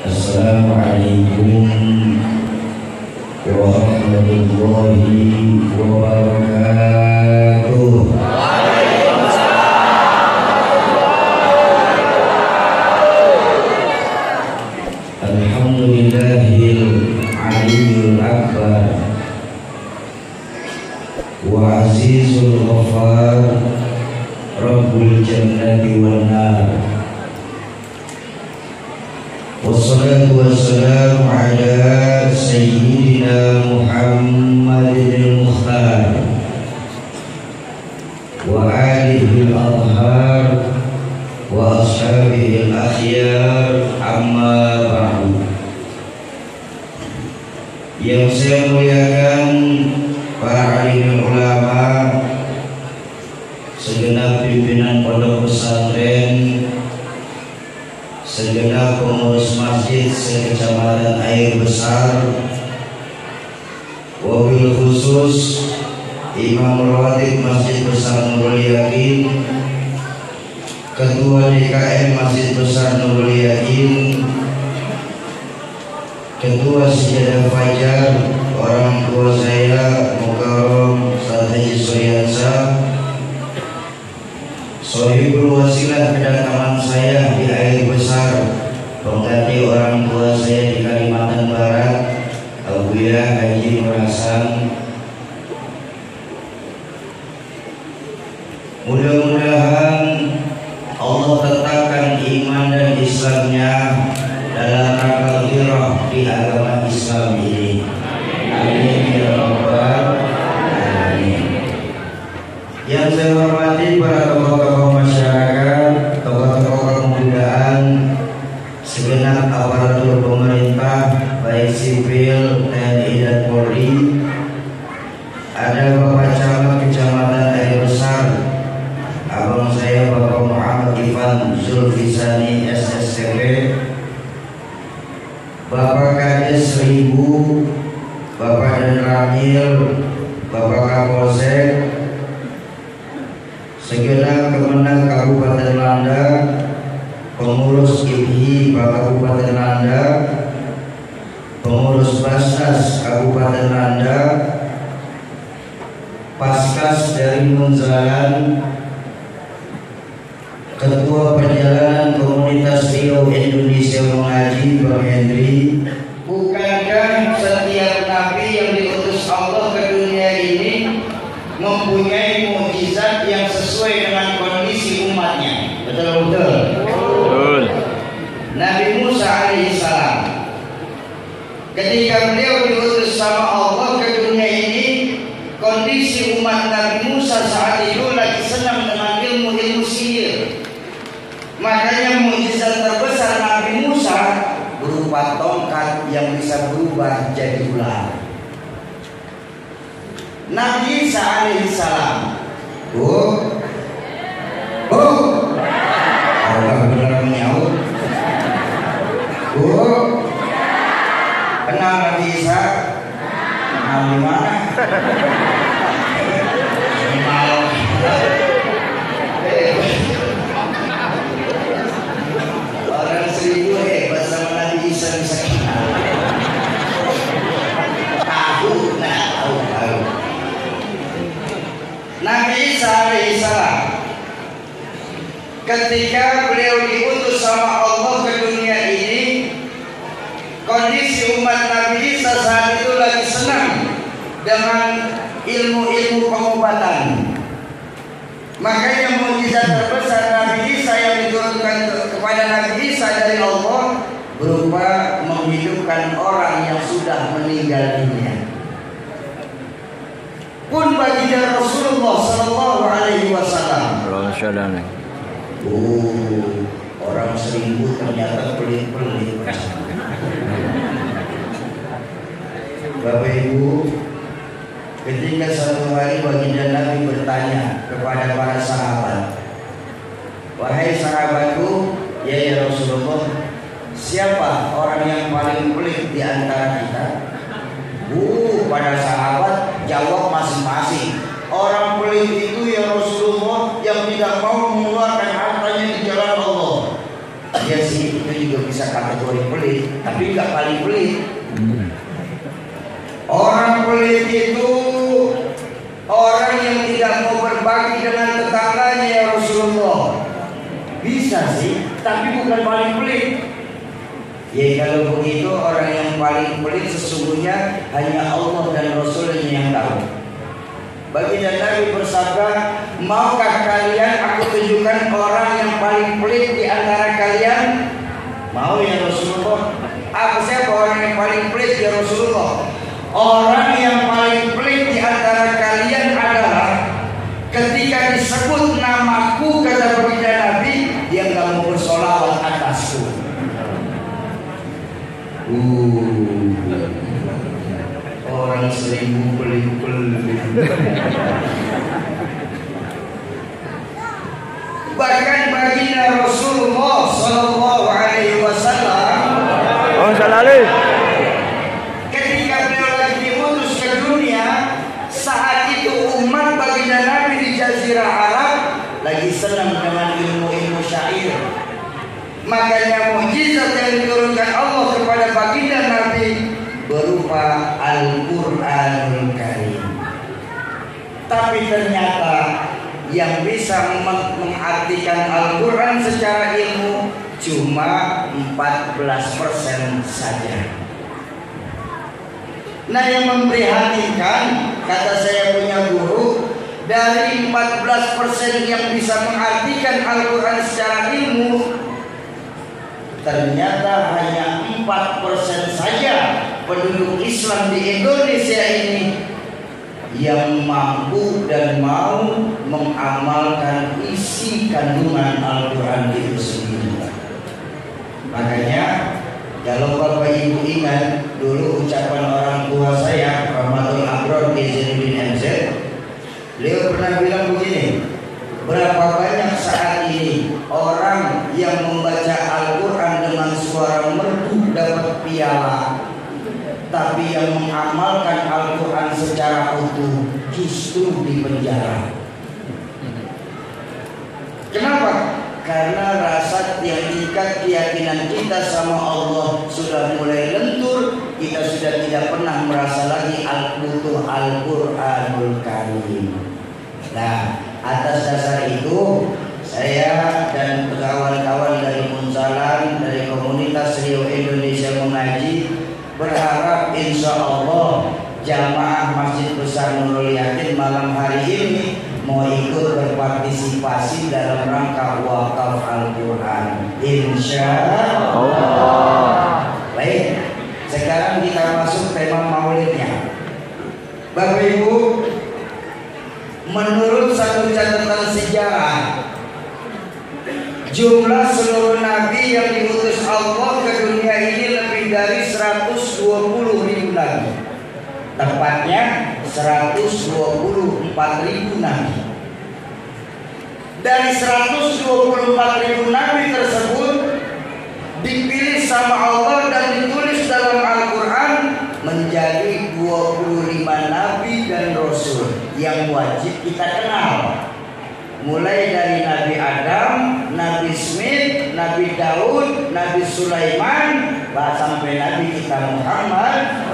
Assalamualaikum warahmatullahi wabarakatuh. Alhamdulillahil aliyyil akbar wa azizul ghafar rabbul jannati wan nar. Wassalatu wassalamu ala sayyidina Muhammadil Mukhtar wa alihi al-athhar wa ashabihi al-akhyar, amma ba'du. Yang saya muliakan para alim ulama, segenap pimpinan pondok pesantren, segenap pengurus masjid se-Kecamatan Air Besar, wabil khusus Imam Rawatib Masjid Besar Nurul Yakin, Ketua DKM Masjid Besar Nurul Yakin, Ketua Sejadah Fajar, orang tua saya Mukarram Ustaz Haji Suryansa, Sohibul Wasilah kedatangan saya di Air Besar, pengganti orang tua saya di Kalimantan Barat, Abuya Haji Murasan. Mudah-mudahan Allah tetapkan iman dan Islamnya dalam rangka ghirah di agama Islam ini. Amin ya rabbal alamin. Yang saya hormati para tokoh-tokoh masyarakat, tokoh-tokoh kepemudaan, segenap aparatur pemerintah baik sipil, TNI dan Polri, ada Bapak Camat Kecamatan Air Besar, abang saya Bapak Muhammad Ivan Zulfisani SSCP, Bapak Kades 1000, Bapak Dan Ramil, Bapak Kapolsek, segenap Kemenang Kabupaten Landa, pengurus IPI Kabupaten Landa, pengurus Basnas Kabupaten Landa, Paskas dari Munzalan, Ketua Perjalanan Komunitas Riau Indonesia Mengaji Bang Hendri. Bukankah setiap nabi yang diutus Allah ke dunia ini mempunyai mukjizat yang sesuai dengan kondisi umatnya? Betul-betul. Betul. Nabi Musa alaihissalam, ketika beliau diutus sama Allah ke dunia ini, kondisi umat Nabi Musa saat itu lagi senang dengan ilmu-ilmu sihir. Makanya mukjizat terbesar Nabi Musa berupa tongkat yang bisa berubah jadi ular. Nabi Isa alaihissalam, Allah benar menyaut, kenal Nabi Isa? Kenal di mana? Orang 1000 hebat sama Nabi Isa bisa kenal. Tahu. Nabi Isa alaihissalam, ketika beliau diutus sama Allah ke dunia ini, kondisi umat Nabi Isa saat itu lagi senang dengan ilmu-ilmu pengobatan. Makanya mukjizat terbesar Nabi Isa yang diturunkan kepada Nabi Isa dari Allah berupa menghidupkan orang yang sudah meninggal dunia. Pun baginda Rasulullah Sallallahu Alaihi Wasallam, orang 1000 ternyata pelit-pelit. Bapak Ibu, ketika satu hari baginda Nabi bertanya kepada para sahabat, wahai sahabatku, ya Rasulullah, siapa orang yang paling pelit di antara kita? Para sahabat jawab masing-masing. Orang pelit itu ya Rasulullah yang tidak mau mengeluarkan hartanya di jalan Allah. Ya sih, itu juga bisa kategori pelit, tapi nggak paling pelit. Orang pelit itu orang yang tidak mau berbagi dengan tetangganya ya Rasulullah. Bisa sih, tapi bukan paling pelit. Ya kalau begitu orang yang paling pelit sesungguhnya hanya Allah dan Rasulnya yang tahu. Baginda Nabi bersabda, maukah kalian aku tunjukkan orang yang paling pelit di antara kalian? Mau ya Rasulullah. Apa siapa orang yang paling pelit ya Rasulullah? Orang yang paling pelit di antara kalian adalah ketika disebut namaku, kata baginda Nabi, dia nggak mau bersolawat atasku. Orang 1000 pelit-pelit. Bahkan baginda Rasulullah Sallallahu Alaihi Wasallam, ketika beliau lagi diutus ke dunia, saat itu umat baginda Nabi di Jazirah Arab lagi senang dengan ilmu-ilmu syair. Makanya mukjizat yang diturunkan Allah kepada baginda Nabi berupa Al-Quranul Karim. Tapi ternyata yang bisa mengartikan Al-Quran secara ilmu cuma 14% saja. Nah, yang memprihatinkan, kata saya punya guru, dari 14% yang bisa mengartikan Al-Quran secara ilmu, ternyata hanya 4% saja penduduk Islam di Indonesia ini yang mampu dan mau mengamalkan isi kandungan Al-Quran itu sendiri. Makanya kalau Bapak Ibu ingat dulu ucapan orang tua saya, Rahmatul Abrar Zainuddin MZ, beliau pernah bilang begini, berapa banyak saat ini orang yang membaca Al-Quran dengan suara merdu dapat piala, tapi yang mengamalkan Al-Quran secara utuh justru di penjara. Kenapa? Karena rasa yang tingkat keyakinan kita sama Allah sudah mulai lentur. Kita sudah tidak pernah merasa lagi butuh Al-Quranul Karim. Nah, atas dasar itu saya dan kawan-kawan dari Munzalan, dari komunitas Rio Indonesia Mengaji berharap insya Allah jamaah Masjid Besar Nurul Yakin malam hari ini mau ikut berpartisipasi dalam rangka wakaf Al-Quran, insya Allah. Baik, sekarang kita masuk tema maulidnya. Bapak Ibu, menurut satu catatan sejarah, jumlah seluruh nabi yang diutus Allah ke dunia ini lebih dari 120.000 nabi. Tepatnya 124.000 nabi. Dari 124.000 nabi tersebut dipilih sama Allah dan ditulis dalam Al-Quran menjadi 25 nabi dan rasul yang wajib kita kenal. Mulai dari Nabi Adam, Nabi Smith, Nabi Daud, Nabi Sulaiman, sampai Nabi kita Muhammad.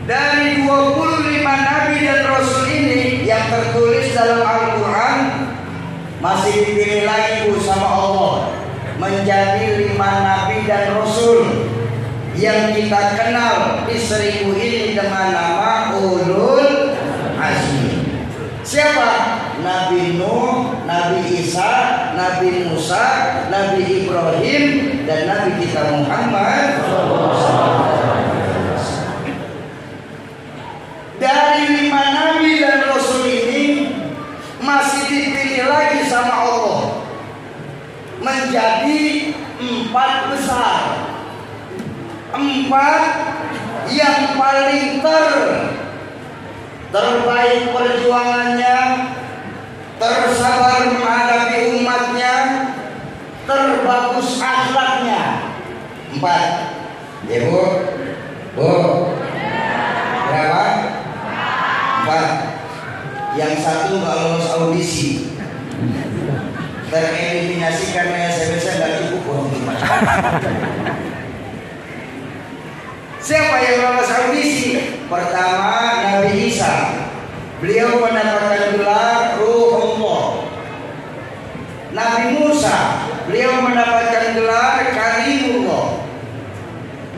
Dari 25 Nabi dan Rasul ini yang tertulis dalam Al-Quran masih dipilih lagi sama Allah menjadi 5 Nabi dan Rasul yang kita kenal di 1000 ini dengan nama Ulul Azmi. Siapa? Nabi Nuh, Nabi Isa, Nabi Musa, Nabi Ibrahim, dan Nabi kita Muhammad. Dari 5 Nabi dan Rasul ini masih dipilih lagi sama Allah menjadi 4 besar. 4 yang paling terbaik perjuangannya, tersabar menghadapi umatnya, terbagus akhlaknya. 4. Ya Bu? Bu? Berapa? 4. Yang satu nggak lolos audisi. tereliminasi karena SMS nggak cukup uang gimana? Siapa yang lolos audisi? Pertama Nabi Isa, beliau mendapatkan gelar Ruhullah. Nabi Musa, beliau mendapatkan gelar Kalimullah.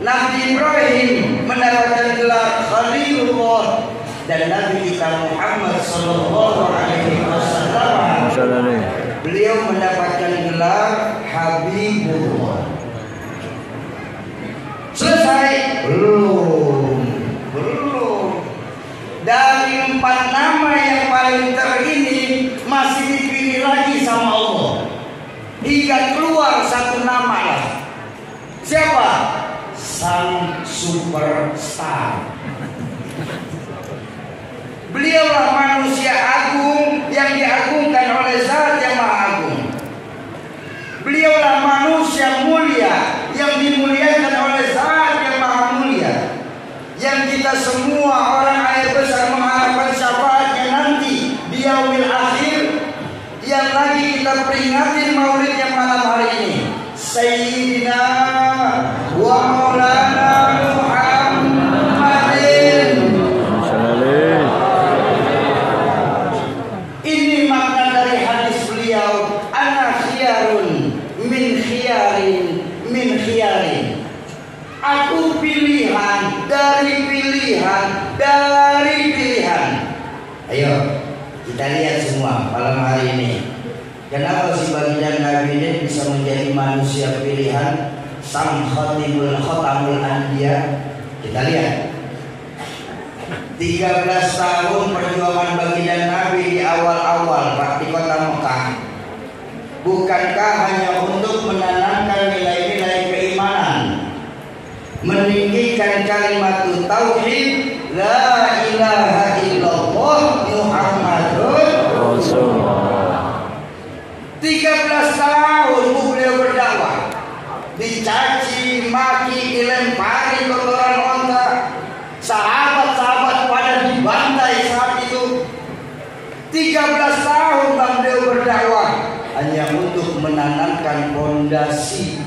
Nabi Ibrahim mendapatkan gelar Khalilullah, dan Nabi kita Muhammad Sallallahu Alaihi Wasallam beliau mendapatkan gelar Habibullah. Selesai? Belum. Dari 4 nama yang paling terini masih dipilih lagi sama Allah, hingga keluar 1 nama lah. Siapa? Sang superstar. Beliaulah manusia agung yang diagungkan oleh Zat yang Maha Agung. Beliaulah manusia mulia yang dimuliakan oleh Zat yang Maha Mulia, yang kita semua orang air besar mengharapkan syafaatnya nanti di yaumil akhir, yang lagi kita peringatin maulid yang malam hari ini. Sayyidina wa maulana Muhammadin. Ini makna dari hadis beliau, ana khiyarun min khiyarin min khiyarin. Aku pilihan dari pilihan dari pilihan. Ayo kita lihat semua malam hari ini. Kenapa si baginda Nabi ini bisa menjadi manusia pilihan, sang khatibul khatamul anbiya? Kita lihat 13 tahun perjuangan baginda Nabi di awal-awal di kota Mekah. Bukankah hanya untuk menanamkan nilai-nilai keimanan, meninggikan kalimat tauhid la ilaha illallah Muhammadur Rasulullah. 13 tahun beliau berdakwah, dicaci, maki, dilempari kotoran onta, sahabat-sahabat pada dibantai saat itu. 13 tahun beliau berdakwah hanya untuk menanamkan fondasi,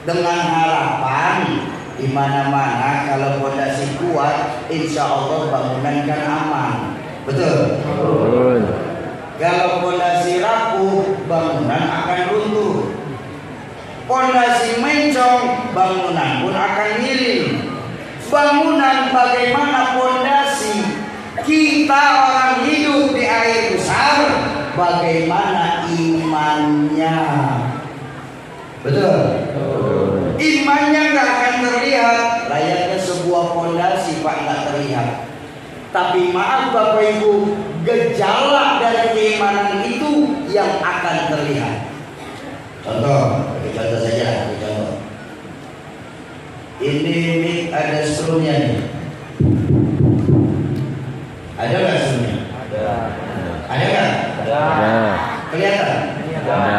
dengan harapan di mana-mana kalau fondasi kuat, insya Allah bangunan kan aman. Betul? Betul. Kalau fondasi rapuh, bangunan akan runtuh. Fondasi mencong, bangunan pun akan miring. Bangunan bagaimana fondasi? Kita orang hidup di air besar, bagaimana imannya? Betul? Imannya nggak akan terlihat. Layaknya sebuah fondasi Pak, nggak terlihat. Tapi maaf Bapak Ibu, gejala dari keimanan itu yang akan terlihat. Contoh saja, contoh. Ini mic ada strumnya nih. Ada nggak strumnya? Ada nggak? Ada. Kelihatan? Ada.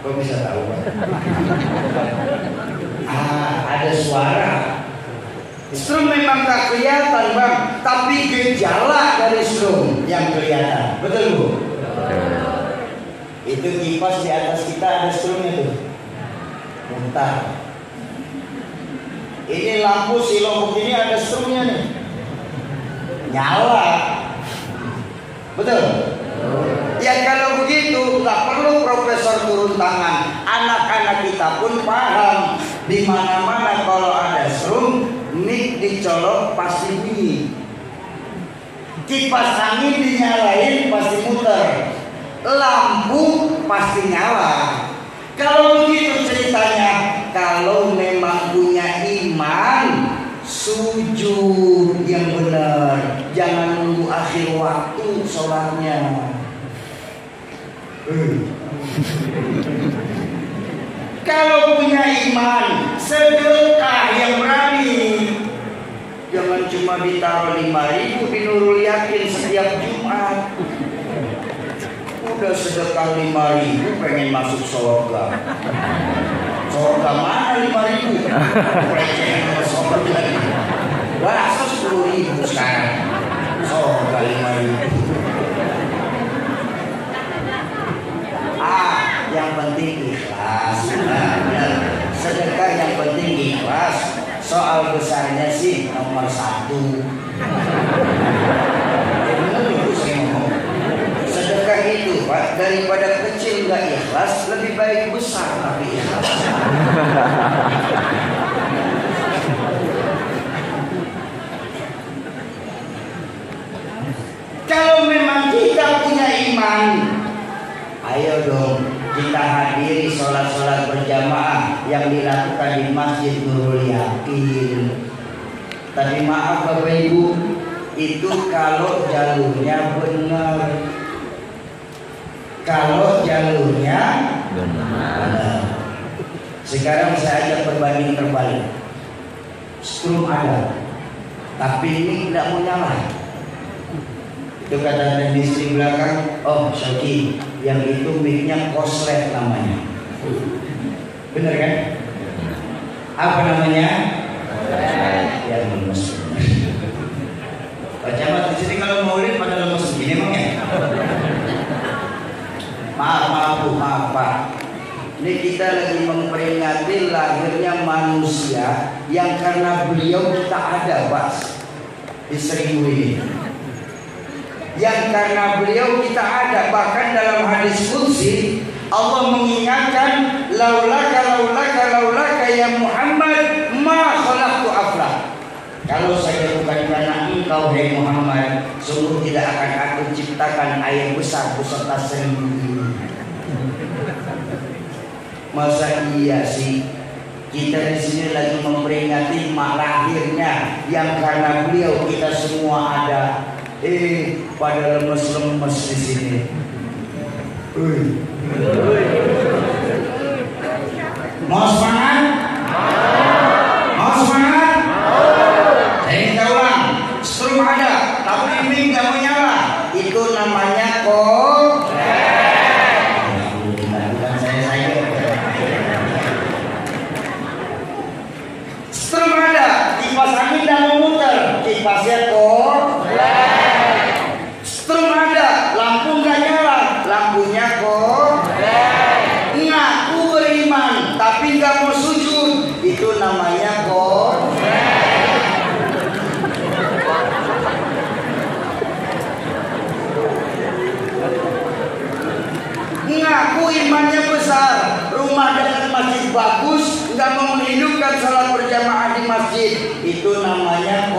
Kok bisa tahu? Ada suara. Strum memang tak kelihatan Bang, tapi gejala dari strum yang kelihatan. Betul Bu? Itu kipas di atas kita ada strumnya tuh. Muntah. Ini lampu silo begini ada strumnya nih. Nyala. Betul? Ya kalau begitu nggak perlu profesor turun tangan. Anak-anak kita pun paham. Di mana-mana kalau ada strum, mic dicolok pasti bunyi. Kipas angin dinyalain pasti muter. Lampu pasti nyala. Kalau begitu ceritanya, kalau memang punya iman, sujud yang benar. Jangan nunggu akhir waktu sholatnya. Kalau punya iman, sedekah yang berani. Jangan cuma ditaruh 5.000 di Nurul Yakin setiap Jumat. Udah sedekah 5.000 pengen masuk surga. Surga mana 5.000? Pelecehan sama surga. Bahasa 10.000 sekarang. Surga 5.000. penting ikhlas. Sedekah yang penting ikhlas. Soal besarnya sih nomor 1. Sedekah itu Pak, daripada kecil nggak ikhlas, lebih baik besar tapi ikhlas. Kalau memang kita punya iman, ayo dong kita hadiri sholat-sholat berjamaah yang dilakukan di Masjid Nurul Yakin. Tapi maaf Bapak Ibu, itu kalau jalurnya benar. Kalau jalurnya benar. Sekarang saya ajak berbanding terbalik. Strum ada, tapi ini tidak mau nyala. Itu kata di istri belakang, oh Syaki, yang itu mic-nya koslet namanya. Bener kan? Apa namanya? Ya lemes. Pak Camat di sini kalau maulid pada lemes begini emang ya? Maaf Pak. Ini kita lagi memperingati lahirnya manusia yang karena beliau kita ada Pak di 1000 ini. Yang karena beliau kita ada, bahkan dalam hadis qudsi Allah mengingatkan laulaka ya Muhammad ma khalaqtu aflah. Kalau saya bukan karena engkau hai Muhammad, sungguh tidak akan aku ciptakan air besar beserta 1000 ini. Masa iya sih kita di sini lagi memperingati lahirnya yang karena beliau kita semua ada. Pada lemes-lemes di sini. Mau semangat? Mau semangat? Saya minta ulang. Strum ada, tapi ini nggak mau nyala. Itu namanya bukan saya. Strum ada, kipas angin dan memutar. Kipasnya strum ada, lampu nggak nyala, lampunya ngaku beriman tapi nggak mau sujud, itu namanya ngaku imannya besar, rumah dekat masjid bagus, nggak mau menghidupkan salat berjamaah di masjid, itu namanya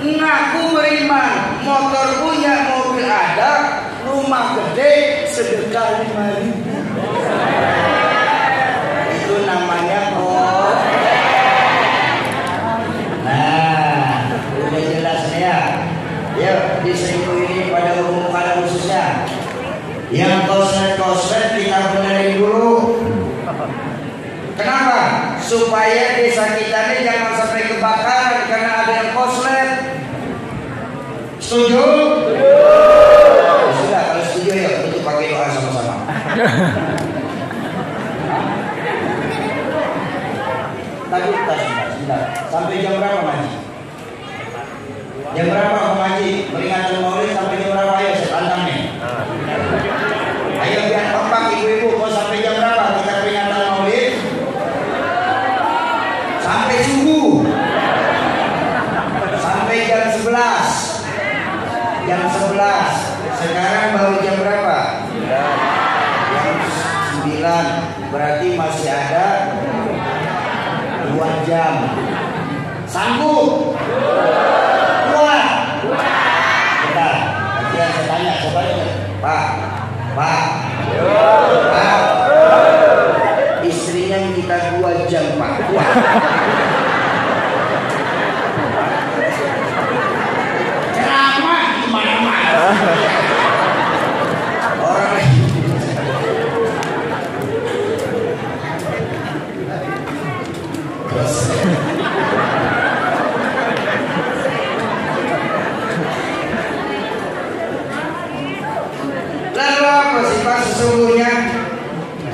ngaku beriman, motor punya, mobil ada, rumah gede, sedekah 5.000. Itu namanya Nah, udah jelas ya. Yuk, di 1000 ini pada umum pada khususnya yang koslet kita benerin dulu. Kenapa? Supaya desa kita ini jangan sampai kebakaran karena ada yang koslet. Setuju? Sudah, kalau setuju ya untuk pakai doa sama-sama. Tadi sebentar. Sampai jam berapa Maji? Jam berapa Maji? Peringatan Maulid sampai jam berapa? Ayo saya tantang nih. Ayo biar kompak ibu-ibu, mau sampai jam berapa kita peringatan Maulid? Sampai subuh. Sampai jam 11. Jam 11. Sekarang baru jam berapa? Jam 9. Berarti masih ada 2 jam. Sanggup? Kuat? Bentar. Nanti saya tanya coba ya. Pak. Istrinya minta 2 jam Pak. Kuat? Orang lalu apa sih Pak sesungguhnya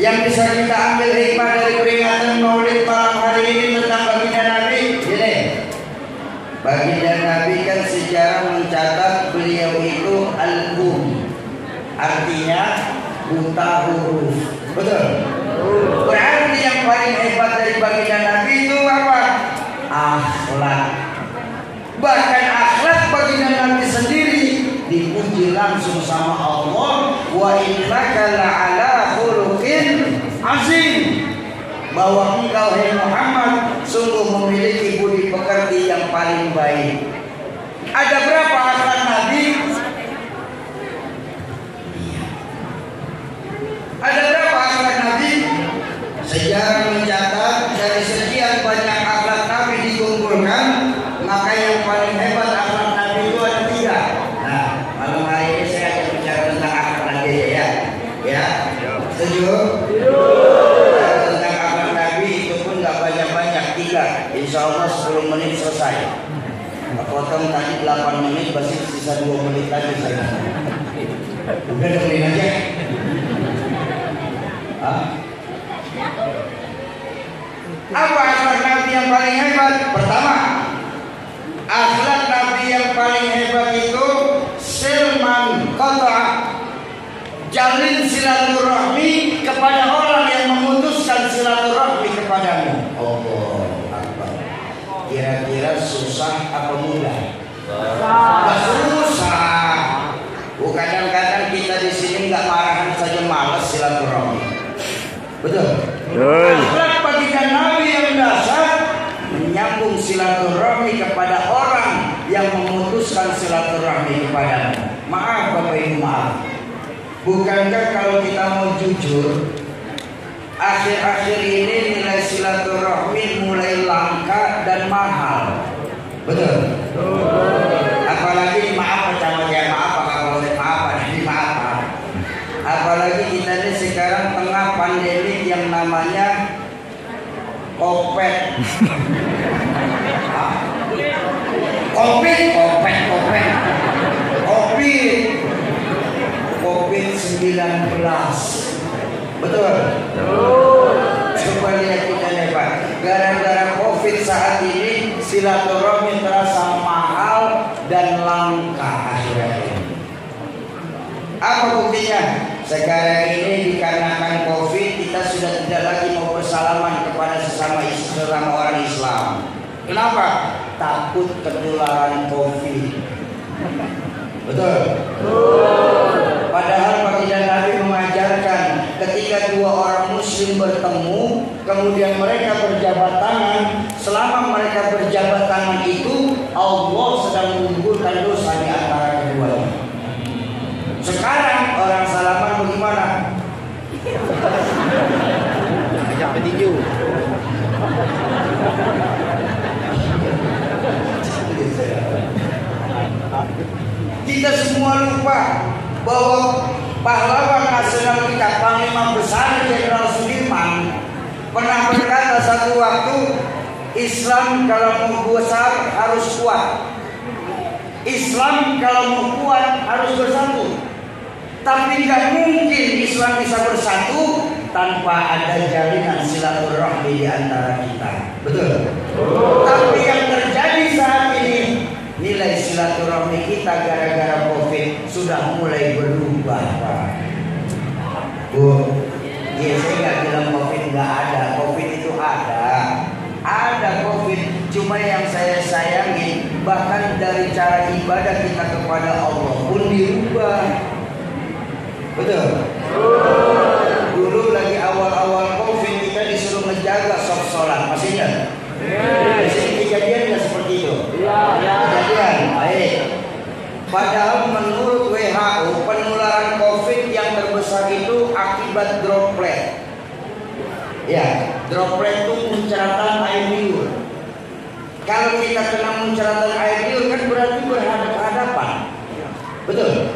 yang bisa kita ambil hikmah dari peringatan Maulid malam hari ini tentang baginda Nabi? Gini, baginda Nabi kan sejarah mencatat beliau ini artinya buta huruf. Betul. Berarti yang paling hebat dari baginda Nabi itu apa? Akhlak. Bahkan akhlak baginda Nabi sendiri dipuji langsung sama Allah, wa innaka la'ala khuluqin azim, bahwa engkau hai Muhammad sungguh memiliki budi pekerti yang paling baik. Ada berapa akhlak Nabi? Ada berapa akhlak Nabi? Sejarah mencatat dari sekian banyak akhlak Nabi dikumpulkan, maka yang paling hebat akhlak Nabi itu ada 3. Nah, malam hari ini saya akan bicara tentang akhlak Nabi ya. Ya, setuju? Tentang akhlak Nabi itu pun nggak banyak-banyak, 3. Insya Allah 10 menit selesai. Potong tadi 8 menit, masih sisa 2 menit lagi saya. Udah dengerin aja. Apa akhlak Nabi yang paling hebat? Pertama, akhlak Nabi yang paling hebat itu silman qata', jalin silaturahmi kepada orang yang memutuskan silaturahmi kepadamu. Allah Akbar. Kira-kira susah apa mudah? Susah. Kadang-kadang kita di sini nggak marahan saja, malas silaturahmi. Betul. Akhlak baginda Nabi yang dasar menyambung silaturahmi kepada orang yang memutuskan silaturahmi kepadanya. Maaf Bapak Ibu, maaf. Bukankah kalau kita mau jujur, akhir-akhir ini nilai silaturahmi mulai langka dan mahal. Betul. Apalagi maaf apalagi kita ini sekarang tengah pandemi yang namanya COVID. COVID-19. Betul. Coba lihat kita nih Pak. Gara-gara COVID saat ini silaturahmi terasa mahal dan langka akhirnya. Apa buktinya? Sekarang ini dikarenakan COVID kita sudah tidak lagi mau bersalaman kepada sesama orang Islam. Kenapa? Takut ketularan COVID. Betul. Padahal baginda Nabi mengajarkan ketika 2 orang muslim bertemu, kemudian mereka berjabat tangan, selama mereka berjabat tangan itu Allah sedang menggugurkan dosa di antara keduanya. Sekarang orang salaman bagaimana? Ajak petinju. Kita semua lupa bahwa pahlawan nasional kita, Panglima Besar Jenderal Sudirman, pernah berkata satu waktu, Islam kalau mau besar harus kuat. Islam kalau mau kuat harus bersatu. Tapi nggak mungkin Islam bisa bersatu tanpa ada jalinan silaturahmi di antara kita. Betul. Tapi yang terjadi saat ini, nilai silaturahmi kita gara-gara COVID sudah mulai berubah, Pak. Bu, ya saya nggak bilang COVID nggak ada. COVID itu ada COVID. Cuma yang saya sayangin, bahkan dari cara ibadah kita kepada Allah pun dirubah. Betul. Dulu lagi awal-awal COVID kita disuruh ngejaga sok sholat, masih ingat? Di sini kejadian nggak seperti itu? Kejadian, baik. Padahal menurut WHO penularan COVID yang terbesar itu akibat droplet. Ya, droplet itu munceratan air liur. Kalau kita kena munceratan air liur kan berarti berhadapan-hadapan. Betul.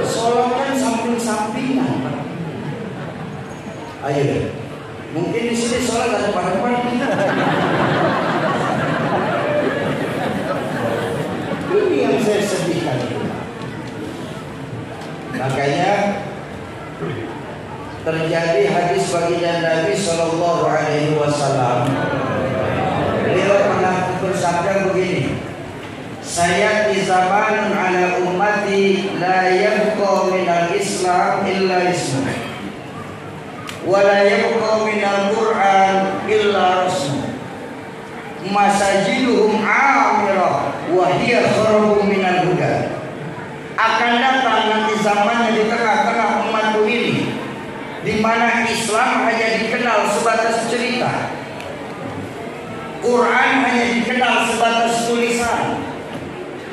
Sholat kan samping-sampingan. Ayo, mungkin di sini sholat ada hadapan. Ini yang saya sedihkan. Makanya terjadi hadis baginda Nabi Shallallahu Alaihi Wasallam. Beliau pernah bersabda begini, sayati zamanun ala ummati la yabqa minal Islam illa ismu wa la yabqa minal Qur'an illa rasmu masajiduhum amirah wa hiya kharabu minal huda. Akan datang nanti zamannya di tengah-tengah umatku ini di mana Islam hanya dikenal sebatas cerita, Quran hanya dikenal sebatas tulisan.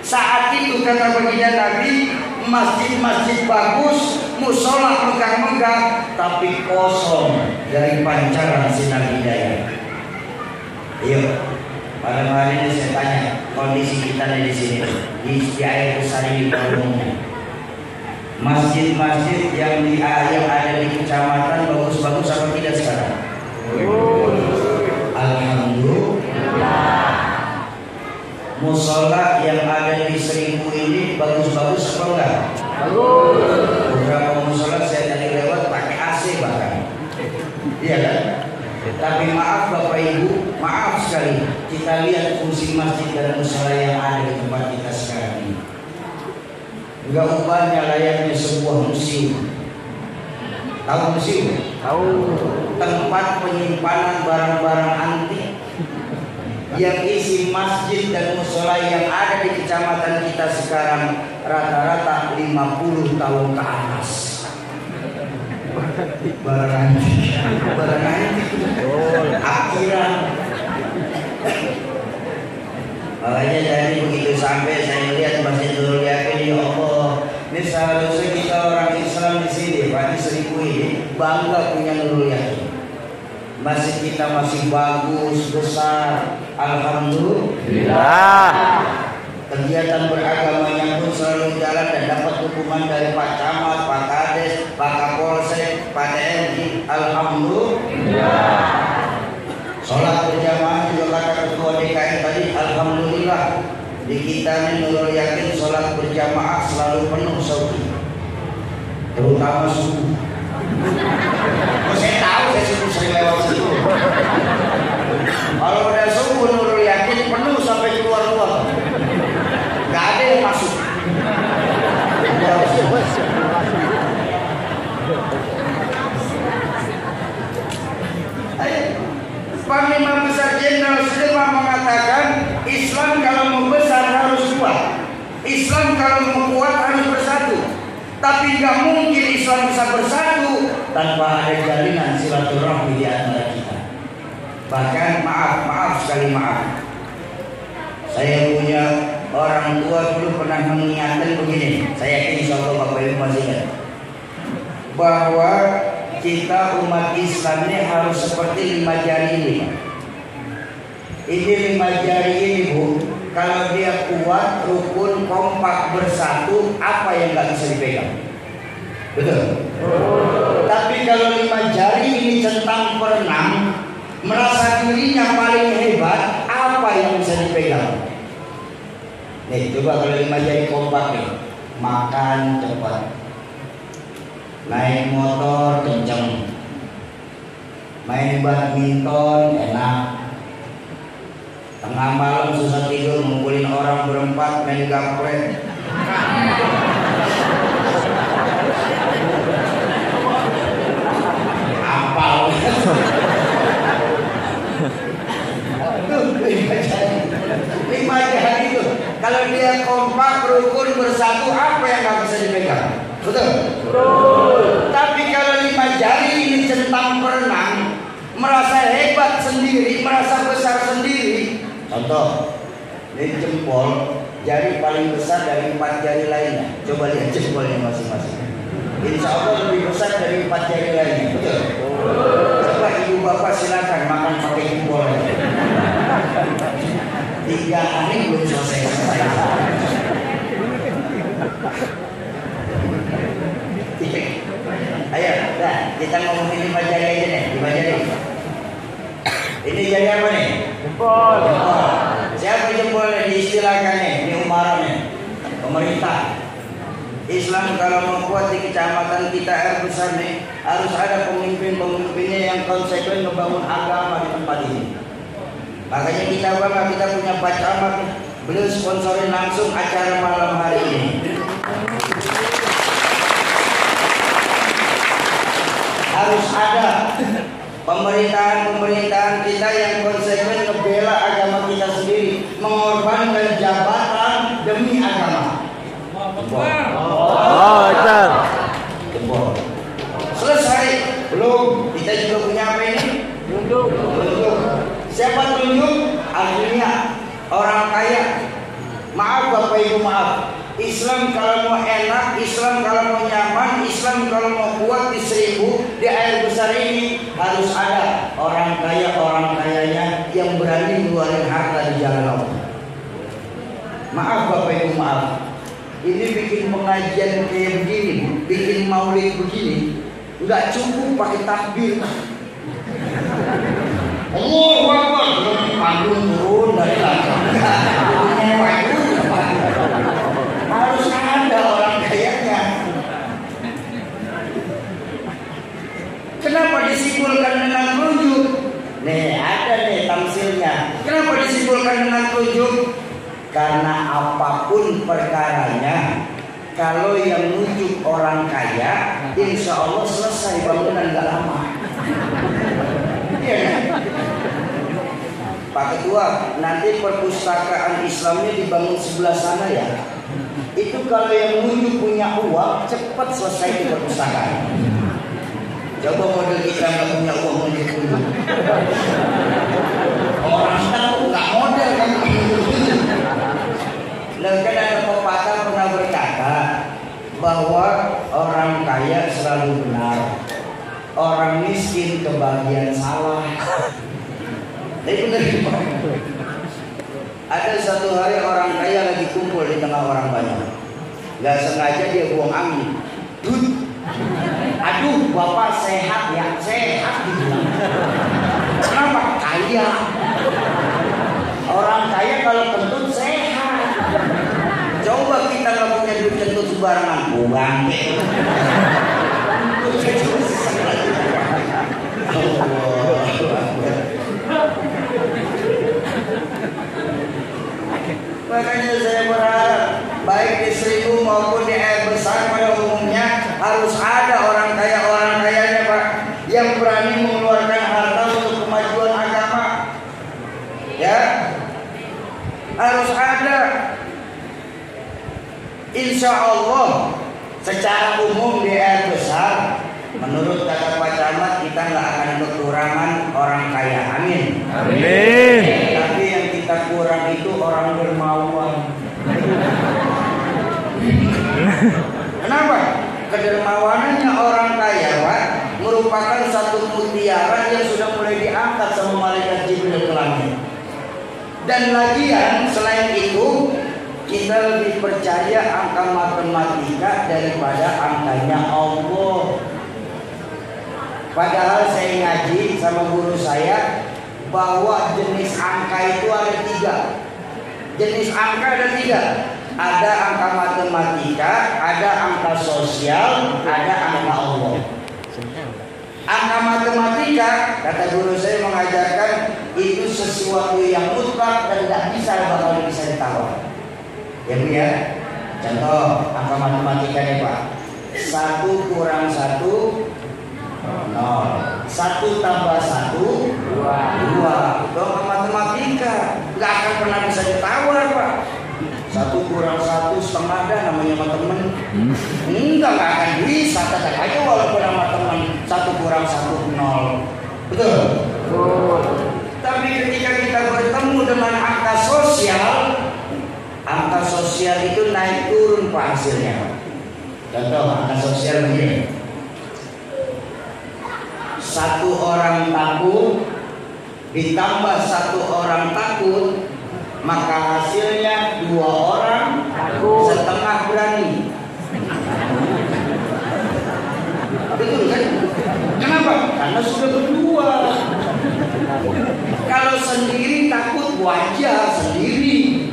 Saat itu kata baginda Nabi, masjid-masjid bagus, musola megah-megah, tapi kosong dari pancaran sinar hidayah. Ayo, pada hari ini saya tanya kondisi kita di sini di air besar ini umumnya. Masjid-masjid yang ada di kecamatan bagus-bagus apa tidak sekarang? Alhamdulillah. Musola yang ada di Seribu ini bagus-bagus apa enggak? Bagus. Beberapa musola saya tadi lewat pakai AC bahkan. Iya kan? Tapi maaf Bapak Ibu, maaf sekali kita lihat fungsi masjid dan musola yang ada di tempat kita sekarang ini. Enggak ubahnya layaknya sebuah museum. Tahu museum? Tahu. Tempat penyimpanan barang-barang antik yang isi masjid dan musola yang ada di kecamatan kita sekarang rata-rata 50 tahun ke atas. Barang antik, akhiran. Makanya jadi begitu sampai saya melihat Masjid Nurul Yakin, ya Allah, ini seharusnya kita orang Islam di sini, Pak, di Seribu ini bangga punya Nurul Yakin. Masjid kita masih bagus, besar, alhamdulillah. Kegiatan beragamanya pun selalu jalan dan dapat dukungan dari Pak Camat, Pak Kades, Pak Kapolsek, Pak TNI, alhamdulillah. Sholat berjamaah juga kata Ketua DKI tadi, alhamdulillah. Di kita ini Nurul Yakin sholat berjamaah selalu penuh Sauki, terutama subuh. Oh, saya tahu, saya subuh sering lewat situ. Kalau udah subuh Nurul Yakin penuh sampai keluar-keluar, nggak ada yang masuk. Panglima Besar Jenderal Sudirman mengatakan Islam kalau mau besar harus kuat, Islam kalau mau kuat harus bersatu. Tapi nggak mungkin Islam bisa bersatu tanpa ada jalinan silaturahmi di antara kita. Bahkan maaf sekali maaf, saya punya orang tua dulu pernah mengingatkan begini. Saya yakin insya Allah Bapak Ibu masih ingat bahwa kita umat Islam ini harus seperti 5 jari ini. Ini 5 jari ini, Bu, kalau dia kuat, rukun, kompak, bersatu, apa yang nggak bisa dipegang? Betul. Tapi kalau 5 jari ini centang perenang, merasa dirinya paling hebat, apa yang bisa dipegang? Nih, coba kalau 5 jari kompak nih, makan cepat, naik motor kenceng, main badminton enak, tengah malam susah tidur ngumpulin orang berempat main gaplek. Apal. Lima jari itu kalau dia kompak, rukun, bersatu, apa yang nggak bisa dipegang? Betul? Betul. Tapi kalau 5 jari ini centang perenang, merasa hebat sendiri, merasa besar sendiri. Contoh, ini jempol, jari paling besar dari 4 jari lainnya. Coba lihat jempolnya masing-masing. Insya Allah lebih besar dari 4 jari lainnya. Betul? Coba ibu bapak silakan makan pakai jempol. 3 hari belum selesai. Ayo, nah, kita ngomongin 5 jari aja nih, 5 jari. Ini jari apa nih? Jempol. Siapa jempolnya diistilahkan nih? Ini umarannya, pemerintah. Islam kalau mau kuat di kecamatan kita air besar nih, harus ada pemimpin-pemimpinnya yang konsekuen membangun agama di tempat ini. Makanya kita bangga kita punya Pak Camat, Beliau sponsorin langsung acara malam hari ini. Harus ada pemerintahan kita yang konsekuen membela agama kita sendiri, mengorbankan jabatan demi agama. Selesai? Belum. Kita juga punya apa ini? Tunjuk. Siapa tunjuk? Akhirnya orang kaya. Maaf Bapak Ibu, maaf. Islam kalau mau enak, Islam kalau mau nyaman, Islam kalau mau kuat di 1000 di air besar ini harus ada orang kayanya yang berani ngeluarin harta di jalan Allah. Maaf Bapak Ibu, maaf. Ini bikin pengajian kayak begini, bikin maulid begini, nggak cukup pakai takbir. Allahu Akbar, panggung turun dari langit. Harus ada orang kayanya. Kenapa disimpulkan dengan rujuk? Nih ada nih tamsilnya. Kenapa disimpulkan dengan rujuk? Karena apapun perkaranya, kalau yang nujuk orang kaya, insya Allah selesai bangunan gak lama. Iya kan? Pak Ketua, nanti perpustakaan Islamnya dibangun sebelah sana ya. Itu kalau yang nujuk punya uang, cepat selesai di perpustakaan. Coba model kita nggak punya uang nujuk. Orang tahu nggak model kan? Kan ada pepatah pernah berkata bahwa orang kaya selalu benar, orang miskin kebagian salah. Tapi benar Pak. Ada satu hari orang kaya lagi kumpul di tengah orang banyak. Gak sengaja dia buang angin. Aduh Bapak sehat ya? Sehat dibilang. Kenapa? Kaya. Orang kaya kalau kentut sehat. Coba kita gak punya duit kentut sembarangan. Buang. Makanya saya berharap baik di 1000 maupun di air besar pada umumnya harus ada orang kayanya Pak, yang berani mengeluarkan harta untuk kemajuan agama. Ya, harus ada. Insya Allah secara umum di air besar, menurut kata Pak Camat, kita nggak akan kekurangan orang kaya. Amin. Amin. Tapi yang kita kurang itu orang dermawan. Kenapa? Kedermawanannya orang kaya, Pak, merupakan satu mutiara yang sudah mulai diangkat sama malaikat Jibril ke langit. Dan lagian selain itu, kita lebih percaya angka matematika daripada angkanya Allah. Padahal saya ngaji sama guru saya bahwa jenis angka itu ada 3. Jenis angka ada 3. Ada angka matematika, ada angka sosial, ada angka Allah. Angka matematika, kata guru saya mengajarkan, itu sesuatu yang mutlak dan tidak bakal bisa ditawar. Ya Bu ya. Contoh angka matematika nih Pak. 1 kurang 1 0. 1 tambah 1 2. Itu angka matematika, nggak akan pernah bisa ditawar Pak. 1 kurang 1 setengah dah namanya sama temen. Enggak akan bisa. Tetap aja walaupun sama temen 1 kurang 1 0. Betul? Tapi ketika kita bertemu dengan angka sosial itu naik turun Pak hasilnya. Contoh angka sosial begini. 1 orang takut ditambah 1 orang takut, maka hasilnya 2 orang setengah berani. Betul kan? Kenapa? Karena sudah berdua. Kalau sendiri takut wajar sendiri.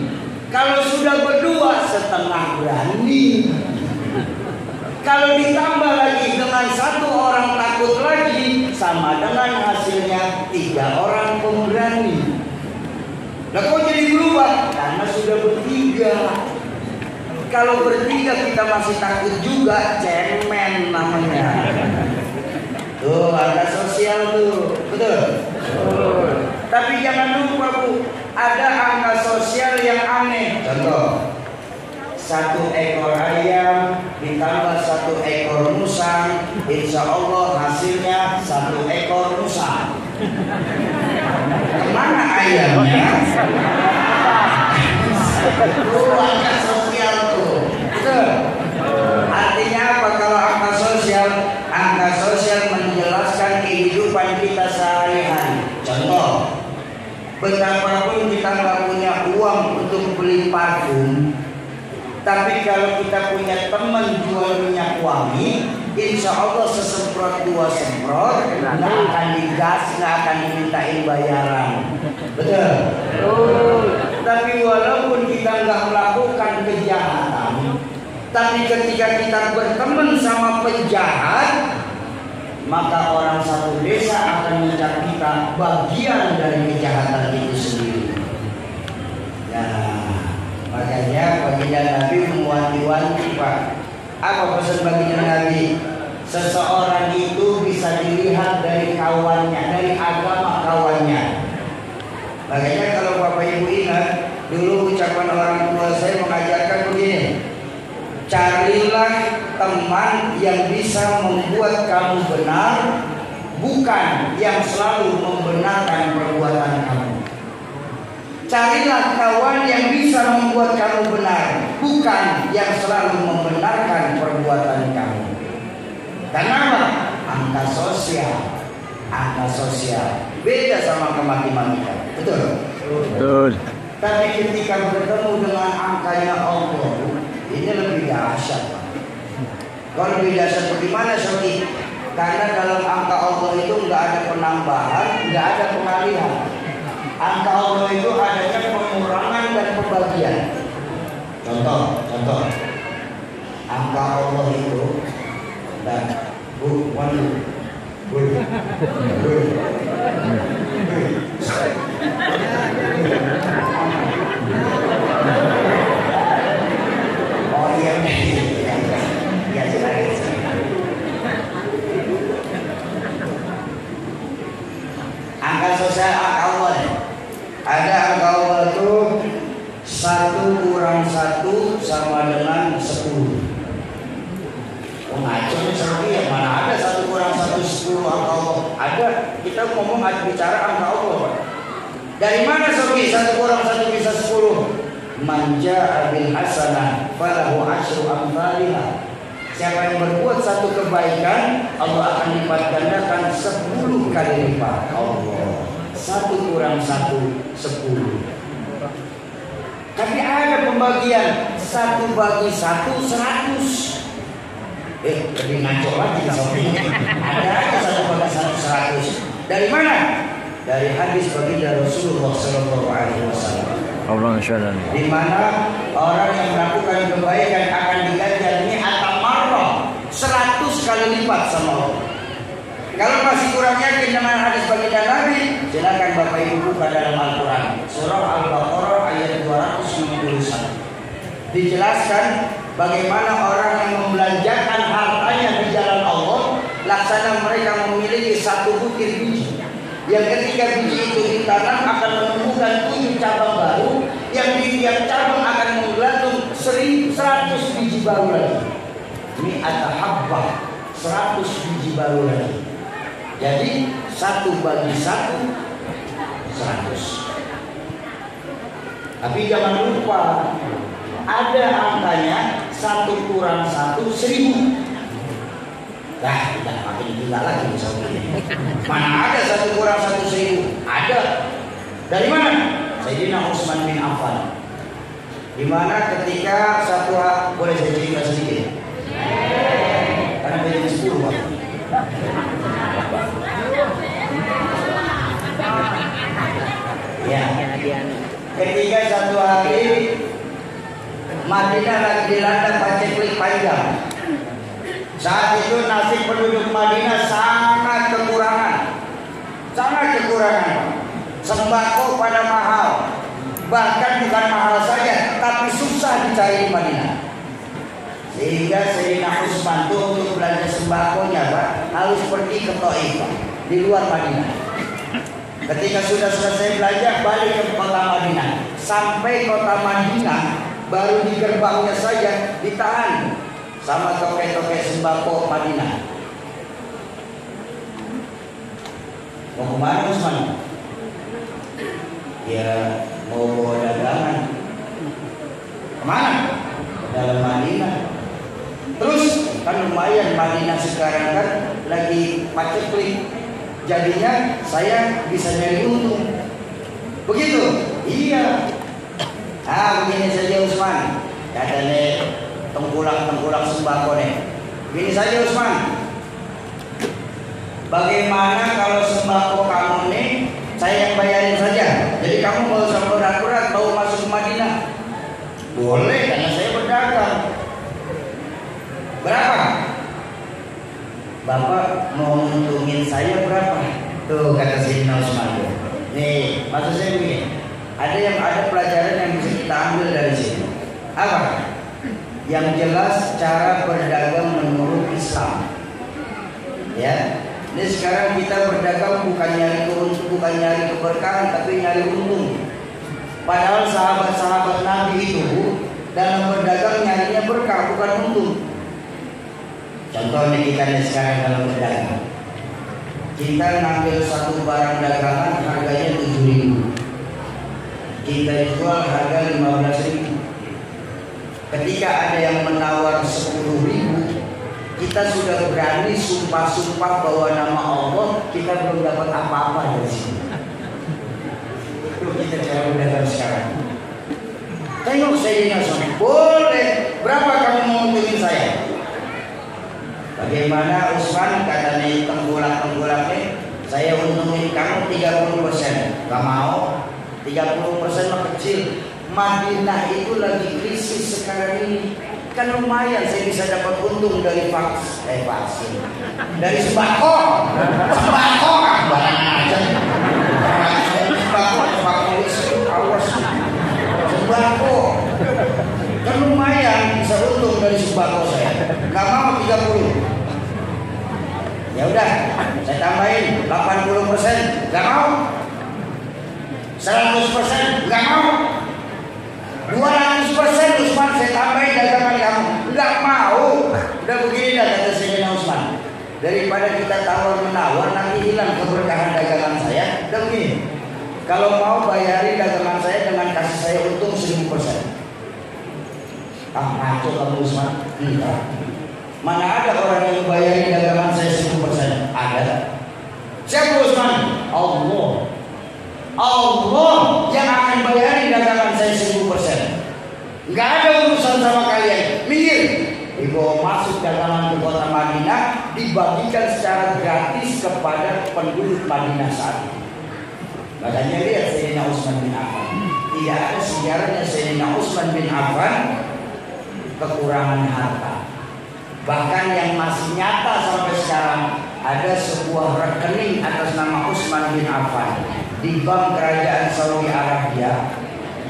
Kalau sudah berdua setengah berani. Kalau ditambah lagi dengan 1 orang takut lagi, sama dengan hasilnya 3 orang pemberani. Nah kok jadi berubah? Karena sudah bertiga. Kalau bertiga kita masih takut juga, cemen namanya. Tuh angka sosial tuh, betul? Tapi jangan lupa Bu, ada angka sosial yang aneh. Contoh, 1 ekor ayam ditambah 1 ekor musang, insya Allah hasilnya 1 ekor musang. Kemana ayamnya? Tuh angka sosial tuh. Betul. Artinya apa kalau angka sosial? Angka sosial menjelaskan kehidupan kita sehari-hari. Contoh, betapapun kita nggak punya uang untuk beli parfum, tapi kalau kita punya teman jual minyak wangi, insya Allah sesemprot 2 semprot, nggak akan digas, nggak akan dimintain bayaran. Betul? Tapi walaupun kita nggak melakukan kejahatan, tapi ketika kita berteman sama penjahat, maka orang satu desa akan mencap kita bagian dari kejahatan itu sendiri. Nah, makanya baginda Nabi mewanti-wanti Pak. Apa pesan baginda Nabi? Seseorang itu bisa dilihat dari kawannya, dari agama kawannya. Makanya kalau Bapak Ibu ingat, dulu ucapan orang tua saya mengajarkan begini: carilah teman yang bisa membuat kamu benar, bukan yang selalu membenarkan perbuatan kamu. Carilah kawan yang bisa membuat kamu benar, bukan yang selalu membenarkan perbuatan kamu. Kenapa? Angka sosial. Angka sosial beda sama kemaki-maki. Betul? Betul. Tapi ketika bertemu dengan angkanya Allah, ini lebih dahsyat. Kalau lebih dahsyat bagaimana seperti? Karena dalam angka Allah itu nggak ada penambahan, nggak ada pengalihan. Angka Allah itu adanya pengurangan dan pembagian. Contoh. Angka Allah itu, dan Bu, oh iya, ya silakan. Angka sosial angka Allah. Ada angka Allah itu 1 kurang 1 sama dengan 10. Oh ngaco nih seperti ya, mana ada 1 kurang 1 10 angka Allah. Ada, kita ngomong bicara angka Allah Pak. Dari mana Sobi 1 kurang 1 bisa 10? Manja bil hasanah falahu asyru amsalihha. Siapa yang berbuat 1 kebaikan, Allah akan lipat gandakan 10 kali lipat. Allah. 1 kurang 1 10. Tapi ada pembagian 1 bagi 1 100. Lebih ngaco lagi soalnya. Ada 1 bagi 1 100. Dari mana? Dari hadis baginda Rasulullah Sallallahu Alaihi Wasallam. Di mana orang yang melakukan kebaikan akan diganjar mi'ata marrah, 100 kali lipat sama Allah. Kalau masih kurang yakin dengan hadis baginda Nabi, silakan Bapak Ibu buka dalam Al-Quran surah Al-Baqarah ayat 261. Dijelaskan bagaimana orang yang membelanjakan hartanya di jalan Allah, laksana mereka memiliki 1 butir biji, yang ketika biji itu ditanam akan menumbuhkan 7 cabang baru, yang di tiap cabang akan menggelantung 100 biji baru lagi. Ini ada habbah, 100 biji baru lagi. Jadi 1 bagi 1 100. Tapi jangan lupa ada angkanya 1 kurang 1 1000. Nah, kita makin gila lagi misalnya. Mana ada 1 kurang 1 1000? Ada. Dari mana? Sayyidina Utsman bin Affan. Di mana ketika boleh saya cerita sedikit? Karena beda 10 Pak. Ya. Ketika satu hari Madinah lagi dilanda paceklik panjang. Saat itu nasib penduduk Madinah sangat kekurangan. Sembako pada mahal. Bahkan bukan mahal saja, tapi susah dicari di Madinah. Sehingga Sayyidina Utsman itu untuk belanja sembakonya Pak, harus pergi ke Thaif di luar Madinah. Ketika sudah selesai belanja, balik ke kota Madinah. Sampai kota Madinah, baru di gerbangnya saja ditahan sama toke-toke sembako Madinah. Mau kemana Utsman? Ya mau bawa dagangan. Kemana? Dalam Madinah. Terus kan lumayan Madinah sekarang kan lagi paceklik. Jadinya saya bisa nyari untung. Begitu? Iya. Begini saja Utsman. Katanya tengkulak sembako nih. Begini saja Utsman. Bagaimana kalau sembako kamu nih saya yang bayarin saja. Jadi kamu mau usah berat-berat mau masuk ke Madinah. Boleh karena saya berdagang. Berapa? Bapak mau untungin saya berapa? Tuh kata Sayyidina Utsman. Nih, maksud saya begini. Ada pelajaran yang bisa kita ambil dari sini. Apa? Yang jelas cara berdagang menurut Islam. Ya. Ini sekarang kita berdagang bukan nyari keberkahan, tapi nyari untung. Padahal sahabat-sahabat Nabi itu dalam berdagang nyarinya berkah, bukan untung. Contohnya kita sekarang dalam berdagang, kita ngambil satu barang dagangan harganya 7.000, kita jual harga 15.000. Ketika ada yang menawar 10.000, kita sudah berani sumpah-sumpah bahwa nama Allah, kita belum dapat apa-apa dari sini. Itu kita cara berdagang sekarang. Tengok Sayyidina Utsman, boleh. Berapa kamu mau untungin saya? Bagaimana Utsman? Katanya tengkulak-tengkulaknya, saya untungin kamu 30%. Gak mau. 30% mah kecil. Madinah itu lagi krisis sekarang ini. Kan lumayan saya bisa dapat untung dari vaksin. Dari sembako kan barang aja. Sembako itu awas. Sembako kan lumayan bisa untung dari sembako saya. Gak mau 30. Ya udah, saya tambahin 80%. Gak mau. 100%. Gak mau. 200% Utsman saya tambahin dagangan kamu. Enggak mau. Udah begini dah kata Sayyidina Utsman. Daripada kita tawar menawar nanti hilang keberkahan dagangan saya. Udah begini. Kalau mau bayarin dagangan saya dengan kasih saya untung 1000%. Ngaco kamu Utsman? Enggak. Mana ada orang yang bayarin dagangan saya 10%? Ada. Siapa Utsman? Allah. Allah yang akan bayarin dagangan saya 1000%. Nggak ada urusan sama kalian. Minggir. Dibawa masuk dagangan ke kota Madinah, dibagikan secara gratis kepada penduduk Madinah saat itu. Makanya lihat Sayyidina Utsman bin Affan. Tidak ada sejarahnya Sayyidina Utsman bin Affan kekurangan harta. Bahkan yang masih nyata sampai sekarang ada sebuah rekening atas nama Utsman bin Affan di bank kerajaan Saudi Arabia,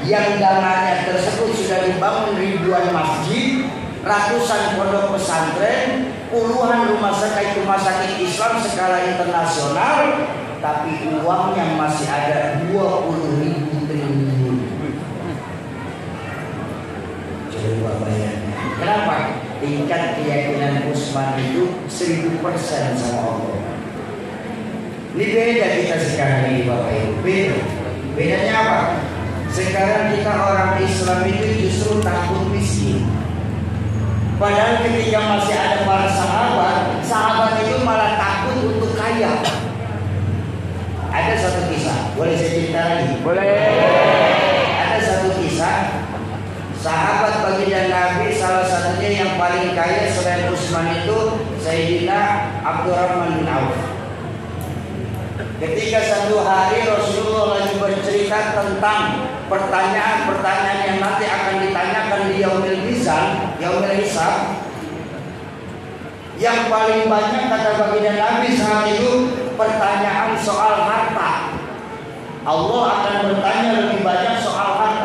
yang dananya tersebut sudah dibangun ribuan masjid, ratusan pondok pesantren, puluhan rumah sakit Islam skala internasional, tapi uangnya masih ada 20.000 triliun. Coba bayangkan. Kenapa? Tingkat keyakinan Utsman itu 1000% sama Allah. Ini beda kita sekarang ini Bapak Ibu. Bedanya apa? Sekarang kita orang Islam itu justru takut miskin. Padahal ketika masih ada para sahabat itu malah takut untuk kaya. Ada satu kisah, boleh saya cerita lagi? Boleh. Ada satu kisah, sahabat baginda Nabi salah satunya yang paling kaya selain Utsman itu Sayyidina Abdurrahman bin Auf. Ketika satu hari Rasulullah lagi bercerita tentang pertanyaan-pertanyaan yang nanti akan ditanyakan di Yaumil Mizan, Yaumil Hisab, yang paling banyak kata baginda Nabi saat itu pertanyaan soal harta. Allah akan bertanya lebih banyak soal harta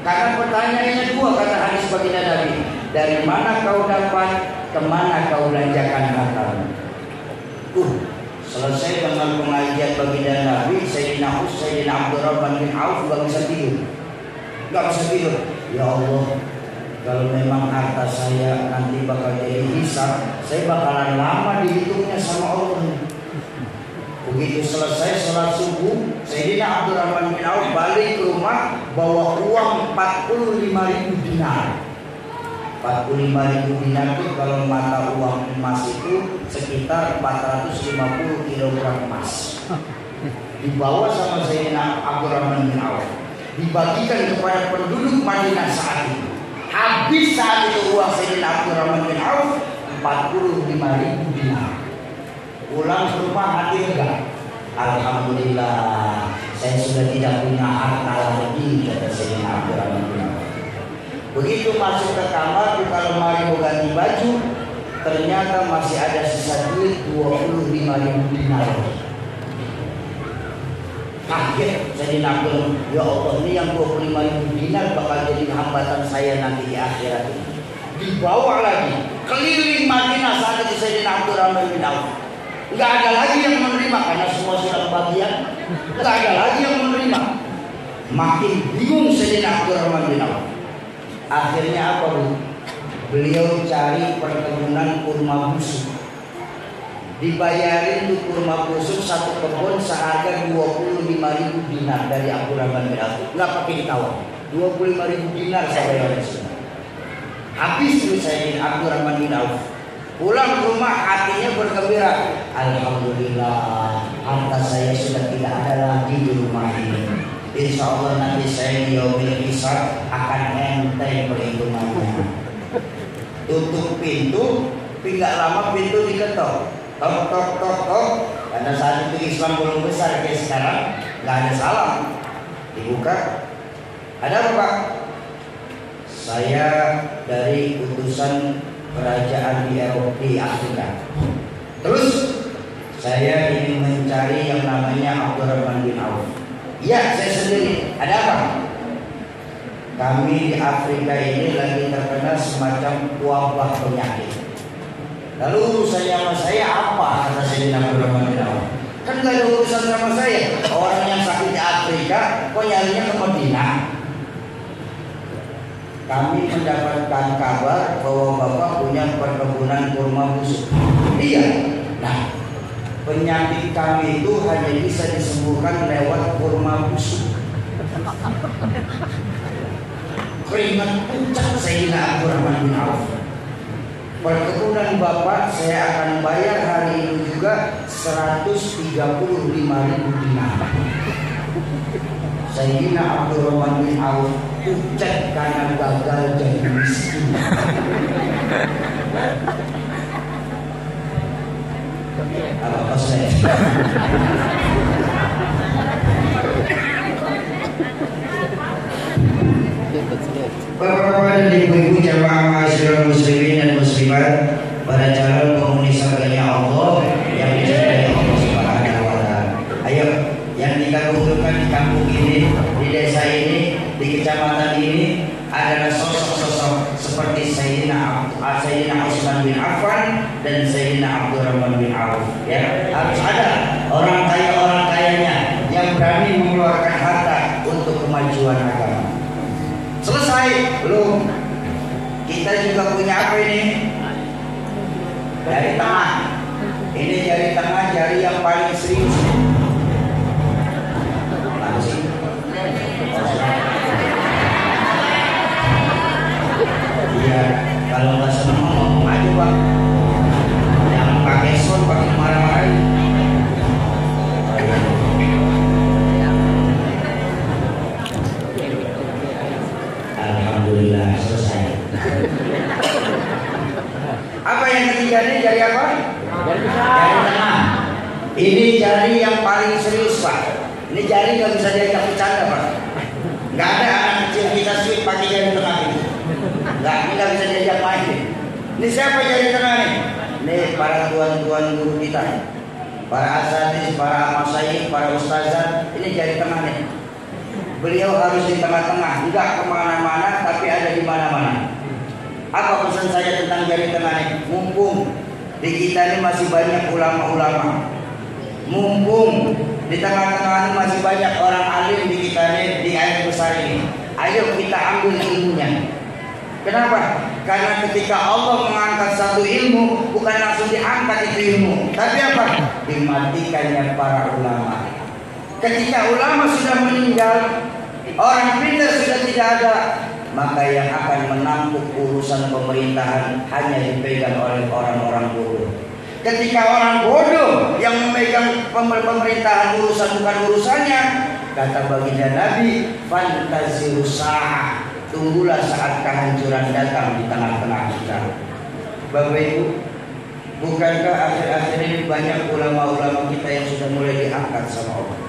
Karena pertanyaannya dua, karena hadis baginda Nabi, dari mana kau dapat, kemana kau belanjakan hartamu. Selesai dengan pengajian baginda Nabi, Sayyidina Abdurrahman bin Auf gak bisa tidur. Ya Allah, kalau memang harta saya nanti bakal jadi hisab, saya bakalan lama dihitungnya sama Allah. Begitu selesai sholat subuh, Sayyidina Abdurrahman bin Auf balik ke rumah bawa uang 45.000 dinar. 45.000 dinar itu kalau mata uang emas itu sekitar 450 kg emas. Dibawa sama Sayyidina Abdurrahman bin Auf, dibagikan kepada penduduk Madinah saat itu. Habis saat itu uang Sayyidina Abdurrahman bin Auf 45.000 dinar. Pulang ke rumah hati lega. Alhamdulillah, saya sudah tidak punya harta lagi, kata Sayyidina Abdurrahman bin Auf. Begitu masuk ke kamar, buka lemari mau ganti baju, ternyata masih ada sisa duit 25.000 dinar. Kaget Sayyidina Abdurrahman, ya Allah, ini yang 25.000 dinar bakal jadi hambatan saya nanti di akhirat ini. Dibawa lagi keliling Madinah saat itu Sayyidina Abdurrahman bin Auf. Nggak ada lagi yang menerima karena semua sudah kebagian. Nggak ada lagi yang menerima. Makin bingung Sayyidina Abdurrahman bin Auf. Akhirnya apa, Bu? Beliau cari perkebunan kurma busuk. Dibayarin tuh kurma busuk satu kebun seharga 25.000 dinar dari Abdurrahman bin Auf. Nggak pakai ditawar. 25.000 dinar saya bayarin semua. Habis itu Sayyidina Abdurrahman bin Auf. Pulang ke rumah hatinya bergembira. Alhamdulillah, harta saya sudah tidak ada lagi di rumah ini. Insya Allah nanti saya di yaumil hisab akan enteng perhitungannya. Tutup pintu, tapi nggak lama pintu diketok. Tok tok tok tok. Karena saat itu Islam belum besar kayak sekarang, nggak ada salam. Dibuka. Ada apa, Pak? Saya dari utusan kerajaan di Eropa, di Afrika. Terus saya ingin mencari yang namanya Abdurrahman bin Auf. Ya, saya sendiri. Ada apa? Kami di Afrika ini lagi terkena semacam wabah penyakit. Lalu urusannya sama saya apa? Kata Sayyidina Abdurrahman bin Auf. Kan gak ada urusan sama saya. Orang yang sakit di Afrika kok nyarinya ke Madinah? Kami mendapatkan kabar bahwa Bapak punya perkebunan kurma busuk. Iya. Nah, penyakit kami itu hanya bisa disembuhkan lewat kurma busuk. Keringat puncak Sayyidina Abdurrahman bin Auf. Perkebunan Bapak saya akan bayar hari ini juga 135.000 dinar. Sayyidina Abdurrahman bin Auf pucat karena gagal jadi miskin. Apa saya? Bapak-bapak dan ibu-ibu jamaah ma'asyiral muslimin dan muslimat, para calon penghuni surganya Allah yang dicintai Allah Subhanahu wa taala. Ayo, yang kita kumpulkan di kampung ini, di desa ini, di kecamatan ini adalah sosok-sosok seperti Sayyidina Utsman bin Affan dan Sayyidina Abdurrahman bin Auf. Ya, harus ada orang kayanya yang berani mengeluarkan harta untuk kemajuan agama. Selesai belum? Kita juga punya apa ini? Jari tengah. Ini jari tengah, jari yang paling serius. Iya, kalau nggak senang ngomong aja, Pak. Jangan pakai sound, pakai marah-marah. Alhamdulillah selesai. Apa yang ketiga ini, jari apa? Jari tengah. Ini jari yang paling serius, Pak. Ini jari nggak bisa diajak bercanda, Pak. Nggak ada anak kecil kita sweet pakai jari tengah ini. Nggak bisa diajak main. Ini siapa jari tengah nih? Ini para tuan-tuan guru kita, para asatidz, para masyayikh, para ustazah. Ini jari tengah nih. Beliau harus di tengah-tengah, enggak kemana-mana tapi ada di mana-mana. Apa pesan saya tentang jari tengah ini? Mumpung di kita ini masih banyak ulama-ulama, mumpung di tengah-tengah ini masih banyak orang alim di kita ini, di air besar ini, ayo kita ambil ilmunya. Kenapa? Karena ketika Allah mengangkat satu ilmu, bukan langsung diangkat itu ilmu, tapi apa? Dimatikannya para ulama. Ketika ulama sudah meninggal, orang pintar sudah tidak ada, maka yang akan menampung urusan pemerintahan hanya dipegang oleh orang-orang bodoh. Ketika orang bodoh yang memegang pemerintahan urusan bukan urusannya, kata baginda Nabi, fantazir sa'ah, tunggulah saat kehancuran datang di tengah-tengah kita. Bapak Ibu, bukankah akhir-akhir ini banyak ulama-ulama kita yang sudah mulai diangkat sama Allah?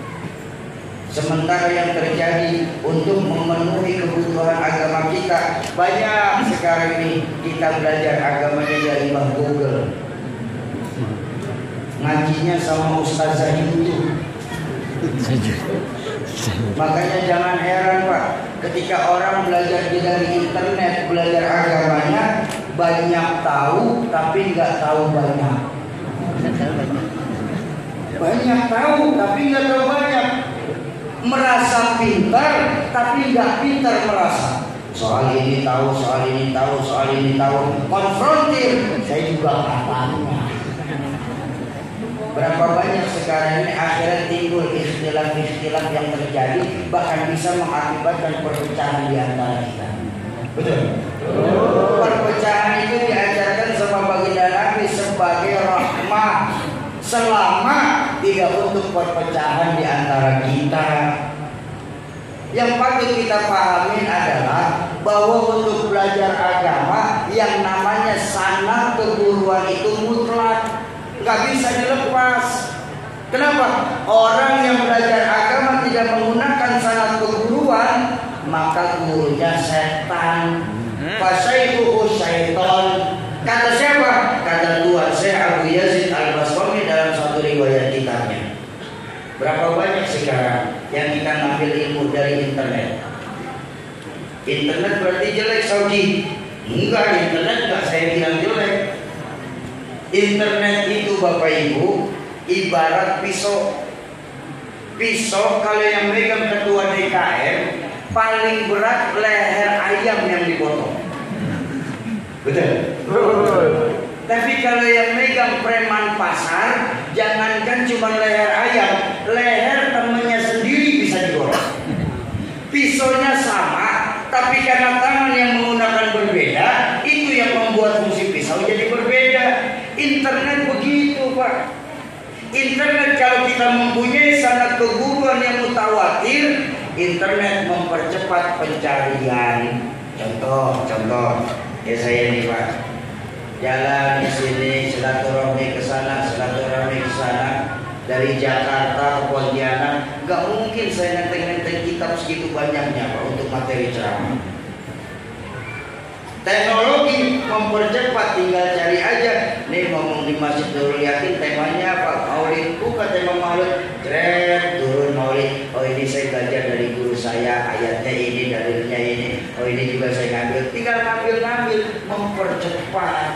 Sementara yang terjadi untuk memenuhi kebutuhan agama kita, banyak sekarang ini kita belajar agamanya dari Bang Google, ngajinya sama ustazah itu. Makanya jangan heran Pak, ketika orang belajar dari internet, belajar agamanya, banyak tahu tapi nggak tahu banyak. Banyak tahu tapi nggak tahu banyak. Merasa pintar tapi nggak pintar merasa. Soal ini tahu, soal ini tahu, soal ini tahu. Konfrontir, saya juga nggak tahu. Berapa banyak sekarang ini akhirnya timbul istilah-istilah yang terjadi, bahkan bisa mengakibatkan perpecahan di antara kita. Betul? Perpecahan itu diajarkan sama baginda Nabi sebagai rahmah, selama tidak untuk perpecahan di antara kita. Yang patut kita pahami adalah bahwa untuk belajar agama yang namanya sanad keguruan itu mutlak, nggak bisa dilepas. Kenapa? Orang yang belajar agama tidak menggunakan sanad keguruan, maka gurunya setan. Fasyaihu syaiton. Kata siapa? Kata Tuhan saya Abu Yazid Al-Bastami dalam satu riwayat kitabnya. Berapa banyak sekarang yang kita ngambil ilmu dari internet? Internet berarti jelek Saudi? Enggak, internet enggak saya bilang jelek. Internet itu Bapak Ibu ibarat pisau. Pisau kalau yang megang ketua DKM paling berat leher ayam yang dipotong. Betul? Tapi kalau yang megang preman pasar, jangankan cuma leher ayam, leher temannya sendiri bisa digoreng. Pisaunya sama, tapi karena tangan yang menggunakan berbeda, itu yang membuat fungsi pisau jadi berbeda. Internet begitu Pak. Internet kalau kita mempunyai sanad keguruan yang mutawatir, internet mempercepat pencarian. Contoh, ya saya nih Pak, jalan di sini silaturahmi ke sana, dari Jakarta ke Pontianak, nggak mungkin saya nenteng kitab segitu banyaknya Pak untuk materi ceramah. Teknologi mempercepat, tinggal cari aja. Nih ngomong di Masjid Nurul Yakin temanya apa? Maulid, bukan tema Maulid. Turun Maulid. Oh ini saya belajar dari guru saya, ayatnya ini, dalilnya ini. Oh ini juga saya ngambil. Tinggal ngambil, mempercepat.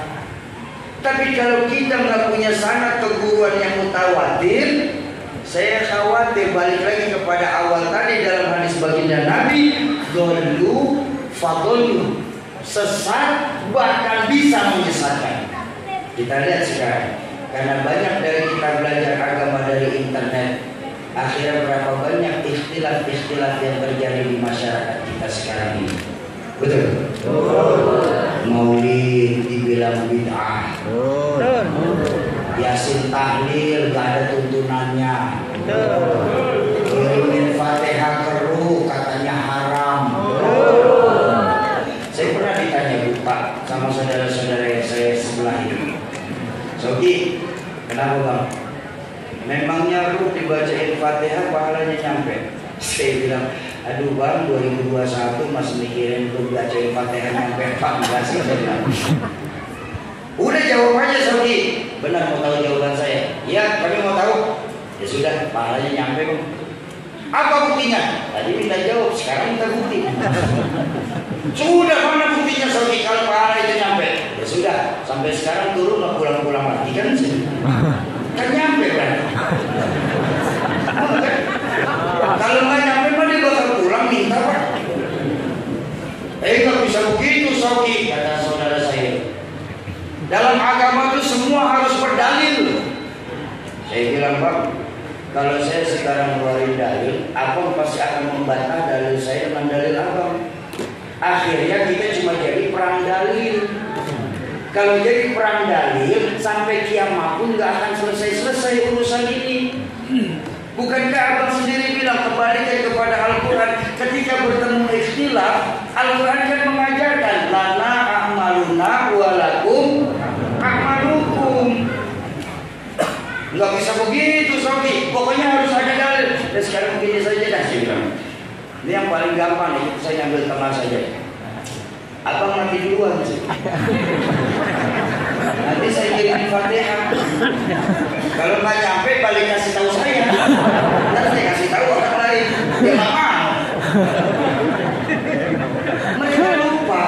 Tapi kalau kita nggak punya sanad keguruan yang mutawatir, saya khawatir balik lagi kepada awal tadi dalam hadis baginda Nabi, dolu fadolu, sesat bahkan bisa menyesatkan. Kita lihat sekarang, karena banyak dari kita belajar agama dari internet, akhirnya berapa banyak istilah-istilah yang terjadi di masyarakat kita sekarang ini. Betul? Maulid dibilang bid'ah. Yasin tahlil gak ada tuntunannya. Kirimin Fatihah keruh katanya haram. Saya pernah ditanya Pak sama saudara-saudara saya sebelah ini, Sogi, kenapa Bang? Memangnya ruh dibacain Fatihah pahalanya nyampe? Saya bilang, aduh Bang, 2021 masih mikirin ruh bacain Fatihah nyampe Pak, enggak sih saya bilang. Udah jawab aja Sogi. Benar mau tahu jawaban saya? Iya, kami mau tahu. Ya sudah, pahalanya nyampe Bang. Apa buktinya? Tadi minta jawab, sekarang minta bukti. Sudah, mana buktinya Saudi kalau pahala itu nyampe? Ya sudah, sampai sekarang turun nggak pulang-pulang lagi kan sih? Kan nyampe kan? Kalau nggak nyampe mah dia bakal pulang minta Pak. Nggak bisa begitu Saudi, kata saudara saya. Dalam agama itu semua harus berdalil. Saya bilang Pak, kalau saya sekarang keluarin dalil, abang pasti akan membantah dalil saya dengan dalil abang. Akhirnya kita cuma jadi perang dalil. Kalau jadi perang dalil, sampai kiamat pun nggak akan selesai urusan ini. Bukankah abang sendiri bilang kembalikan kepada Al-Quran? Ketika bertemu ikhtilaf, Al-Quran kan mengajarkan lana a'maluna walakum a'malukum. Nggak bisa begitu Saudi, pokoknya harus ada dalil. Dan sekarang begini saja dah saya bilang. Ini yang paling gampang nih, saya ambil tengah saja. Abang mati duluan sih. Nanti saya kirim Fatihah. Kalau nggak nyampe balik kasih tahu saya. Nanti saya kasih tahu orang lain. Dia nggak mau. Mereka lupa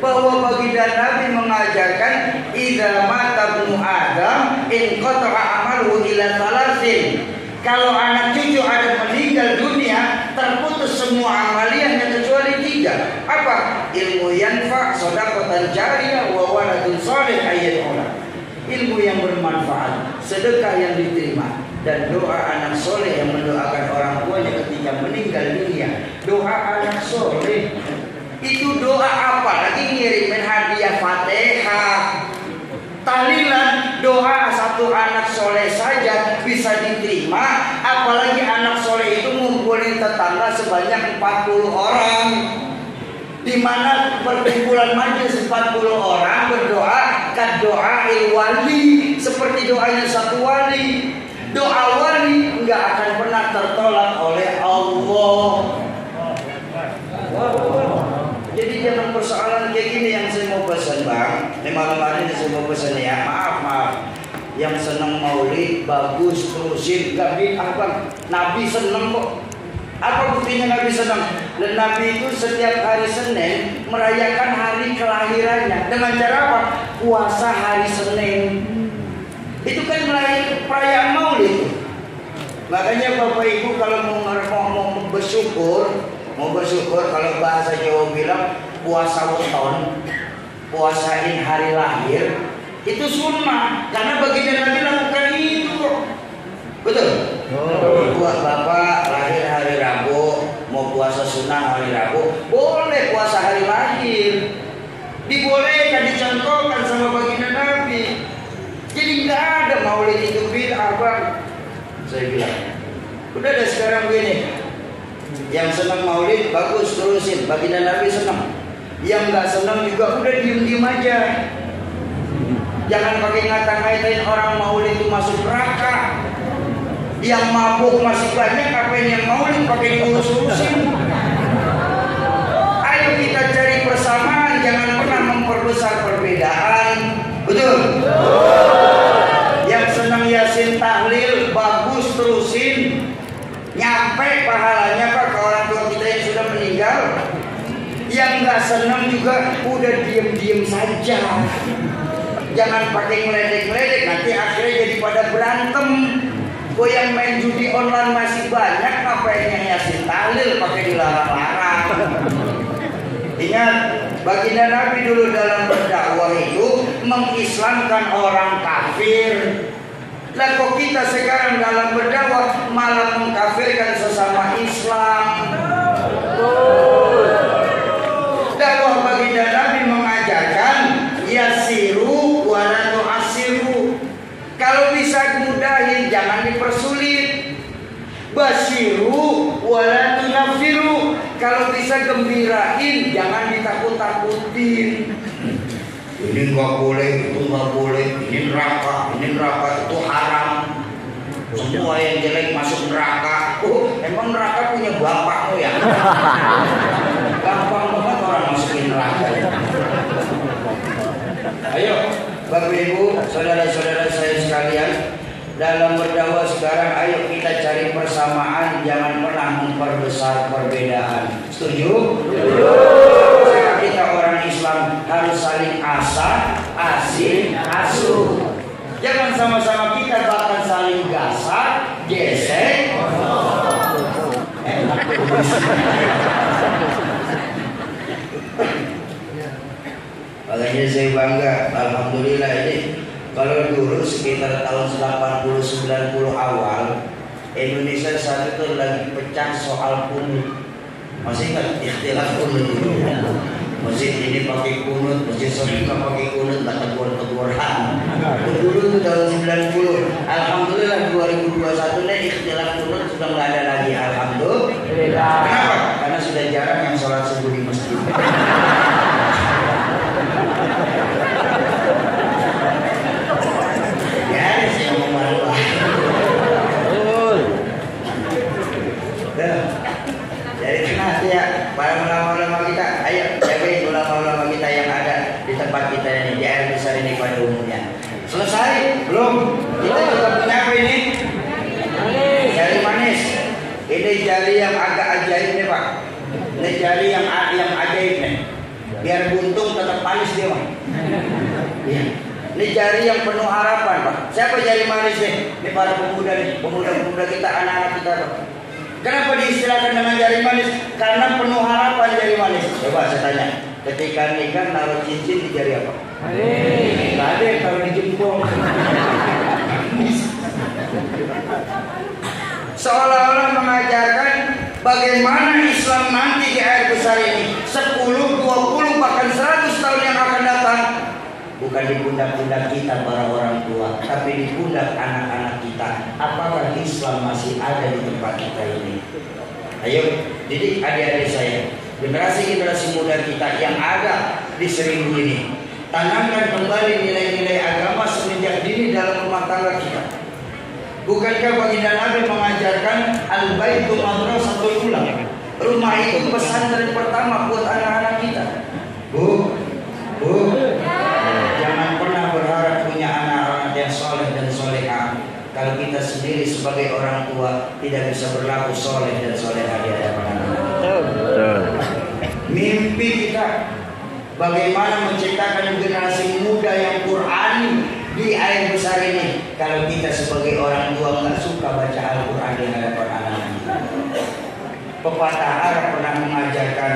bahwa baginda Nabi mengajarkan idza mata ibnu Adam in qata'a amaluhu ila salasin. Kalau anak cucu ada meninggal dunia, terputus semua amaliannya kecuali 3. Apa? Ilmu yanfa, shadaqatan jariyah, wa waladun shalih yad'ulah. Ilmu yang bermanfaat, sedekah yang diterima, dan doa anak soleh yang mendoakan orang tuanya ketika meninggal dunia. Doa anak soleh itu doa apa? Lagi ngirimin hadiah Fatihah, tahlilan, doa satu anak soleh saja bisa diterima, apalagi anak soleh itu ngumpulin tetangga sebanyak 40 orang, di mana perkumpulan majelis 40 orang berdoa doa wali, seperti doanya satu wali. Doa wali nggak akan pernah tertolak oleh Allah. Jadi jangan persoalan kayak gini yang saya mau pesan Bang. Ini malam hari ini saya mau pesan ya. Maaf. Yang senang maulid bagus, terusin, gak bid'ah Bang. Nabi senang kok. Apa buktinya Nabi senang? Dan Nabi itu setiap hari Senin merayakan hari kelahirannya. Dengan cara apa? Puasa hari Senin. Itu kan perayaan maulid. Makanya Bapak Ibu kalau mau bersyukur, kalau bahasa Jawa bilang puasa weton, puasain hari lahir, itu sunnah. Karena baginda Nabi lakukan itu. Betul? Buat Bapak lahir hari Rabu, mau puasa sunnah hari Rabu, boleh puasa hari lahir. Dibolehkan, dicontohkan sama baginda Nabi. Jadi nggak ada maulid itu bid'ah Bang. Saya bilang, udah ada sekarang begini. Yang senang maulid bagus, terusin. Baginda Nabi senang. Yang nggak senang juga udah diem aja. Jangan pakai ngata-ngatain orang maulid itu masuk neraka. Yang mabuk masih banyak, ngapain yang maulid pakai diurus-urusin. Ayo kita cari persamaan, jangan pernah memperbesar perbedaan. Betul? Yang senang yasin tahlil bagus, terusin. Nyampe pahalanya Pak ke orang tua kita yang sudah meninggal. Yang nggak senang juga udah diem saja. Jangan pakai ngeledek-ngeledek, nanti akhirnya jadi pada berantem. Gue yang main judi online masih banyak, ngapain yang yasin tahlil pakai dilarang-larang. Ingat, baginda Nabi dulu dalam berdakwah itu mengislamkan orang kafir. Lah kok kita sekarang dalam berdakwah malah mengkafirkan sesama Islam. Dakwah baginda Nabi mengajarkan yasiru wa la tu'assiru. Kalau bisa mudahin jangan dipersulit. Basyiru wa la tunaffiru. Kalau bisa gembirain jangan ditakut-takutin. Ini nggak boleh, itu nggak boleh, ini neraka itu haram. Semua yang jelek masuk neraka. Emang neraka punya bapakmu ya? Gampang banget orang masukin neraka. Ayo, Bapak Ibu, saudara-saudara saya sekalian, dalam berdakwah sekarang, ayo kita cari persamaan, jangan pernah memperbesar perbedaan. Setuju? Setuju. Kita orang Islam harus saling asih, asuh. Jangan sama-sama kita bahkan saling gasak, gesek. Makanya saya bangga, alhamdulillah ini. Kalau dulu sekitar tahun 80-90 awal, Indonesia saat itu lagi pecah soal kunut. Masih ingat ikhtilaf kunut itu? Masjid ini pakai kunut, masjid Sofika pakai kunut, tak tegur-teguran. Dulu itu tahun 90. Alhamdulillah 2021 ini ikhtilaf kunut sudah nggak ada lagi. Alhamdulillah. Kenapa? Karena sudah jarang yang sholat subuh di masjid. Jadi nanti ya para ulama-ulama kita, ayo jagain ulama-ulama kita yang ada di tempat kita ini, di air besar ini pada umumnya. Selesai? Belum? Kita juga punya apa ini? Jari manis. Ini jari yang agak ajaib nih Pak. Ini jari yang ajaib nih. Biar buntung tetap manis dia Pak. Iya. Ini jari yang penuh harapan Pak. Siapa jari manis nih? Ini para pemuda nih, pemuda-pemuda kita, anak-anak kita Pak. Kenapa diistilahkan dengan jari manis? Karena penuh harapan jari manis. Coba saya tanya, ketika nikah naruh cincin di jari apa? Nggak ada yang taruh di jempol. Seolah-olah mengajarkan bagaimana Islam nanti di air besar ini 10, 20, bahkan 100 tahun yang akan datang. Bukan di pundak-pundak kita para orang tua, tapi di pundak anak-anak kita. Apakah Islam masih ada di tempat kita ini? Ayo, jadi adik-adik saya, generasi-generasi muda kita yang ada di Seribu ini, tanamkan kembali nilai-nilai agama semenjak dini dalam rumah tangga kita. Bukankah baginda Nabi mengajarkan al-baitu madrasatul ula? Rumah itu pesantren pertama buat anak-anak kita. Bu, jangan pernah berharap punya anak-anak yang soleh dan solehah kalau kita sendiri sebagai orang tua tidak bisa berlaku soleh dan solehah di hadapan anak-anak. Mimpi kita bagaimana menciptakan generasi muda yang Qurani di air besar ini kalau kita sebagai orang tua nggak suka baca Al-Quran di hadapan anak-anak. Pepatah Arab pernah mengajarkan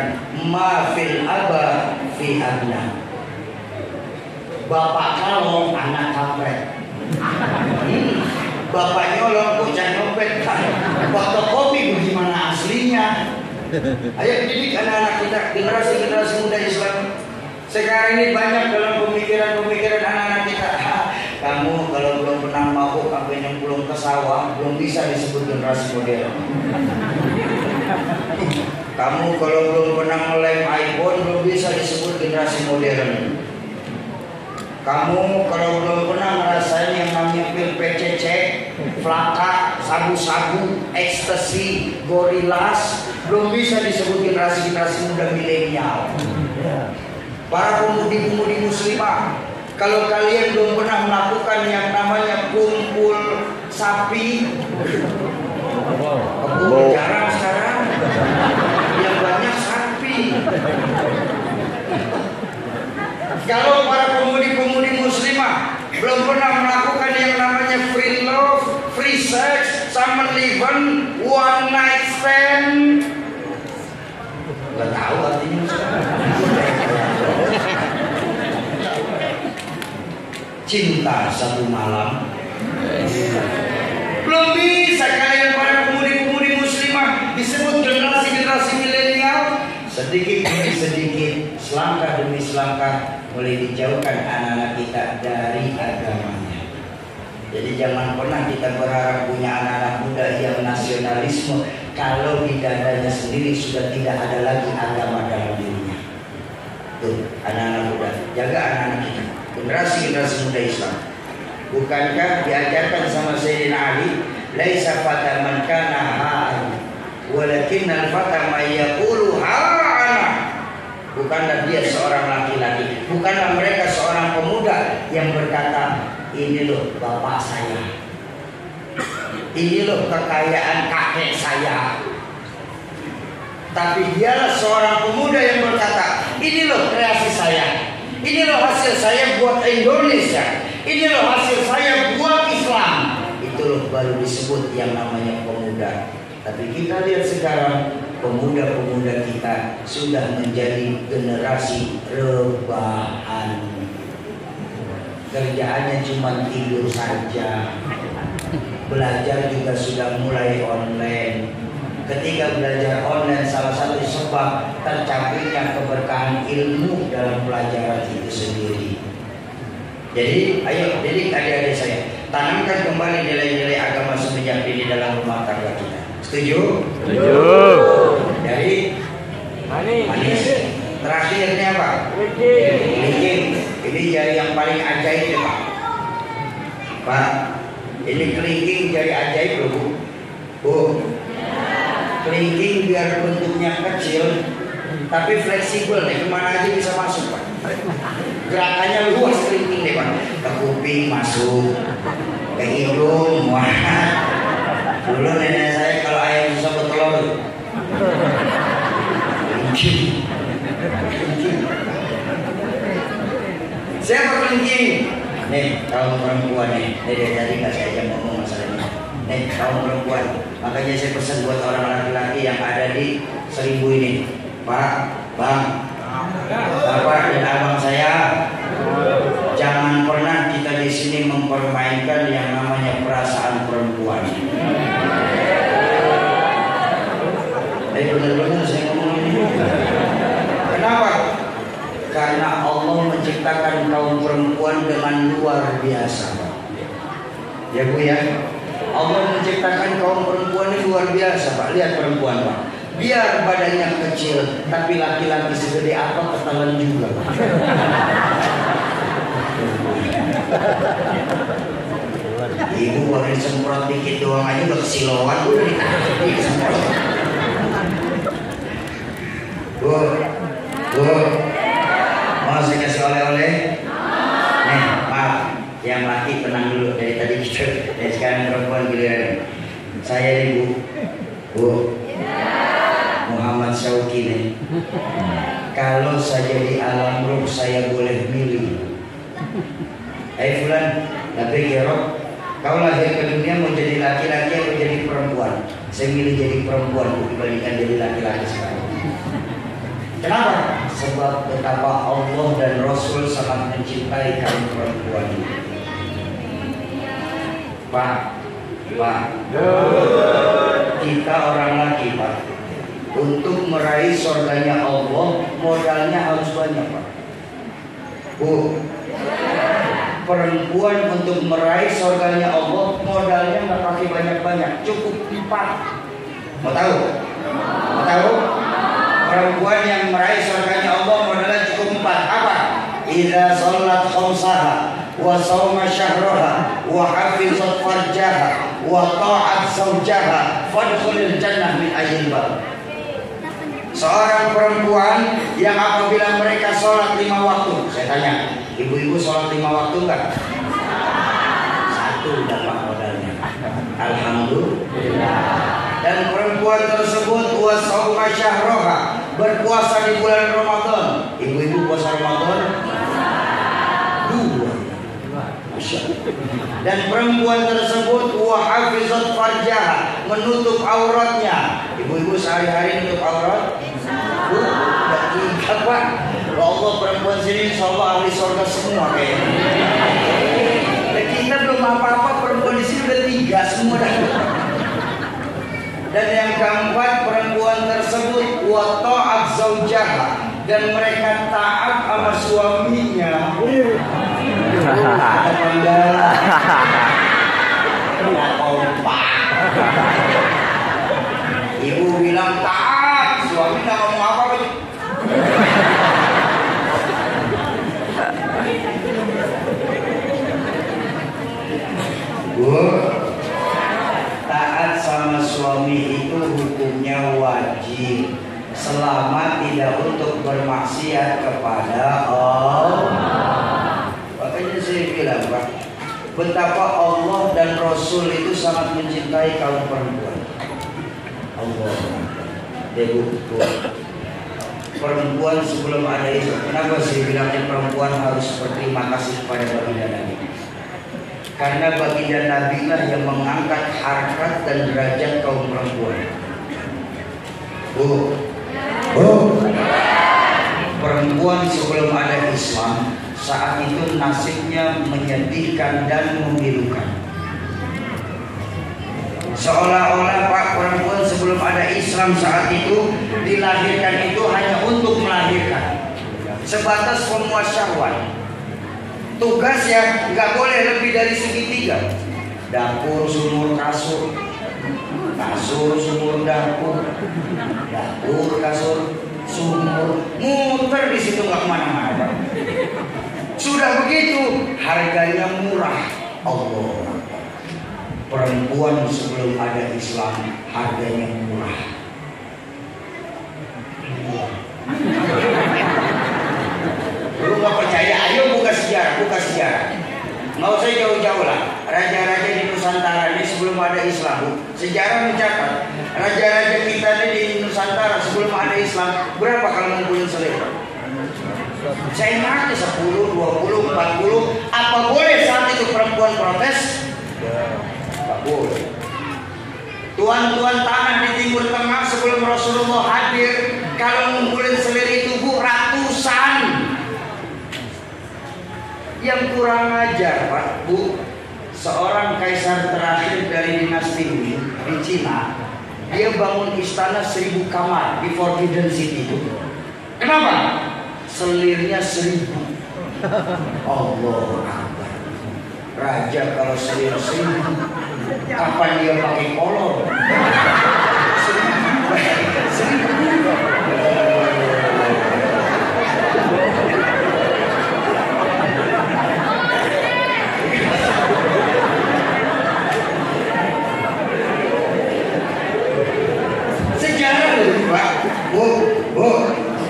ma fil aba fi abna. Bapak kalong, anak kampret. Bapak nyolong, bocah nyopet. Fotokopi bagaimana aslinya? Ayo didik anak-anak kita, generasi-generasi muda Islam. Sekarang ini banyak dalam pemikiran-pemikiran anak-anak kita. Kamu kalau belum pernah mabuk, sampai nyemplung ke sawah, belum bisa disebut generasi modern. Kamu kalau belum pernah ngelem iPhone, belum bisa disebut generasi modern. Kamu kalau belum pernah ngerasain yang namanya pil PCC, flaka, sabu-sabu, ekstasi, gorilas, belum bisa disebut generasi-generasi muda milenial. Para pemudi-pemudi muslimah, kalau kalian belum pernah melakukan yang namanya kumpul sapi, kebun jarang sekarang, yang banyak sapi. Kalau para pemudi-pemudi muslimah belum pernah melakukan yang namanya free love, free sex, summer living, one night stand, nggak tahu artinya. Cinta satu malam, belum bisa kalian para pemudi-pemudi muslimah disebut generasi-generasi milenial. Sedikit demi sedikit, selangkah demi selangkah mulai dijauhkan anak-anak kita dari agamanya. Jadi jangan pernah kita berharap punya anak-anak muda yang nasionalisme kalau di dadanya sendiri sudah tidak ada lagi agama dalam dirinya. Tuh, anak-anak muda, jaga anak-anak kita, generasi-generasi muda Islam. Bukankah diajarkan sama Sayyidina Ali, laisa fata man kana ha'an, walakinnal fata man yaqulu ha'ana. Bukanlah dia seorang laki-laki, bukanlah mereka seorang pemuda yang berkata, ini loh bapak saya. ini loh kekayaan kakek saya. Tapi dialah seorang pemuda yang berkata, ini loh kreasi saya, ini loh hasil saya buat Indonesia, ini loh hasil saya buat Islam. Itu loh baru disebut yang namanya pemuda. Tapi kita lihat sekarang, pemuda-pemuda kita sudah menjadi generasi rebahan. Kerjaannya cuma tidur saja. Belajar juga sudah mulai online. Ketika belajar online, salah satu sebab tercapainya keberkahan ilmu dalam pelajaran itu sendiri. Jadi, ayo didik adik-adik saya, tanamkan kembali nilai-nilai agama semenjak ini dalam rumah tangga kita. Setuju? Setuju. Jadi manis. Terakhirnya apa? Kelingking. Ini jari yang paling ajaib ya Pak. Pak, ini kelingking jari ajaib loh Bu. Bu, kelingking biar bentuknya kecil tapi fleksibel nih, kemana aja bisa masuk Pak. Gerakannya luas kelingking nih Pak. Ke kuping masuk, ke hidung muat. Dulu nenek saya kalau ayam susah bertelur, siapa kelingking? Nih kaum perempuan nih, dari tadi nggak saya ajak ngomong masalahnya. Nih kaum perempuan, makanya saya pesan buat orang laki-laki yang ada di Seribu ini, Pak, Bang, Bapak dan abang saya, jangan pernah kita di sini mempermainkan yang namanya perasaan perempuan. Benar-benar saya ngomong ini. Kenapa? Karena Allah menciptakan kaum perempuan dengan luar biasa. Ya Bu ya, Allah menciptakan kaum perempuan ini luar biasa Pak. Lihat perempuan Pak, biar badannya kecil, tapi laki-laki segede apa ketelan juga Pak. Ibu baru disemprot dikit doang aja udah kesiloan, udah disemprot. Bu, mau saya kasih oleh-oleh? Nih, maaf, yang laki tenang dulu dari tadi gitu. Dari sekarang perempuan giliran. Saya nih Bu, Muhammad Syauqi nih. Kalau saja di alam ruh saya boleh milih. Fulan, tapi gerok, kau lahir ke dunia mau jadi laki-laki atau jadi perempuan? Saya milih jadi perempuan dibandingkan jadi laki-laki sekarang. Kenapa? Sebab betapa Allah dan Rasul sangat mencintai kaum perempuan. Pak, kita orang laki Pak, untuk meraih surganya Allah modalnya harus banyak Pak. Bu, perempuan untuk meraih surganya Allah modalnya nggak pakai banyak-banyak, cukup 4. Mau tahu? Mau tahu? Perempuan yang meraih surganya Allah modalnya cukup 4. Apa? Idza shalat khamsaha wa shauma syahraha wa hafizat farjaha wa ta'at zawjaha fadkhulil jannah min ayyil bab. Seorang perempuan yang apabila mereka sholat 5 waktu. Saya tanya, ibu-ibu sholat 5 waktu enggak? 1 dapat modalnya. Alhamdulillah. Dan perempuan tersebut wasauma syahroha, berpuasa di bulan Ramadan. Ibu-ibu puasa Ramadan 2. Dan perempuan tersebut wahafizat farjaha, menutup auratnya. Ibu-ibu sehari-hari menutup aurat? Udah 3 Pak. Allah perempuan sini insyaallah ahli surga semua kayaknya. Dan kita belum apa-apa, perempuan di sini udah 3 semua dah. Dan yang keempat, perempuan tersebut wa ta'at zaujaha, dan mereka taat sama suaminya. Ibu bilang taat, suami nggak ngomong apa-apa. Bu, taat sama suami itu hukumnya wajib selama tidak untuk bermaksiat kepada Allah. Makanya saya bilang Pak, betapa Allah dan Rasul itu sangat mencintai kaum perempuan. Allah, Ibu, perempuan sebelum ada itu, kenapa saya bilangnya perempuan harus berterima kasih kepada baginda Nabi? Karena baginda Nabi lah yang mengangkat harkat dan derajat kaum perempuan. Perempuan sebelum ada Islam saat itu nasibnya menyedihkan dan memilukan. Seolah-olah Pak, perempuan sebelum ada Islam saat itu dilahirkan itu hanya untuk melahirkan, sebatas pemuas syahwat. Tugasnya nggak boleh lebih dari segitiga. Dapur, sumur, kasur. Kasur, sumur, dapur. Dapur, kasur, sumur. Muter di situ nggak kemana-mana. Sudah begitu harganya murah. Allah. Perempuan sebelum ada Islam harganya murah. Lu nggak percaya? Ayo buka sejarah, buka sejarah. Nggak usah jauh-jauh lah. Raja-raja di Nusantara ini sebelum ada Islam, sejarah mencatat raja-raja kita ini di Nusantara sebelum ada Islam berapa kalau ngumpulin selera? Saya ngerti 10, 20, 40. Apa boleh saat itu perempuan protes? Nggak boleh. Tuan-tuan tanah di Timur Tengah sebelum Rasulullah hadir, kalau ngumpulin selir itu ratusan. Yang kurang ajar Pak, Bu, seorang kaisar terakhir dari dinasti Ming di Cina, dia bangun istana 1000 kamar di Forbidden City itu. Kenapa? Selirnya 1000. Allah Akbar. Raja kalau selir 1000, kapan dia pakai kolor? 1000.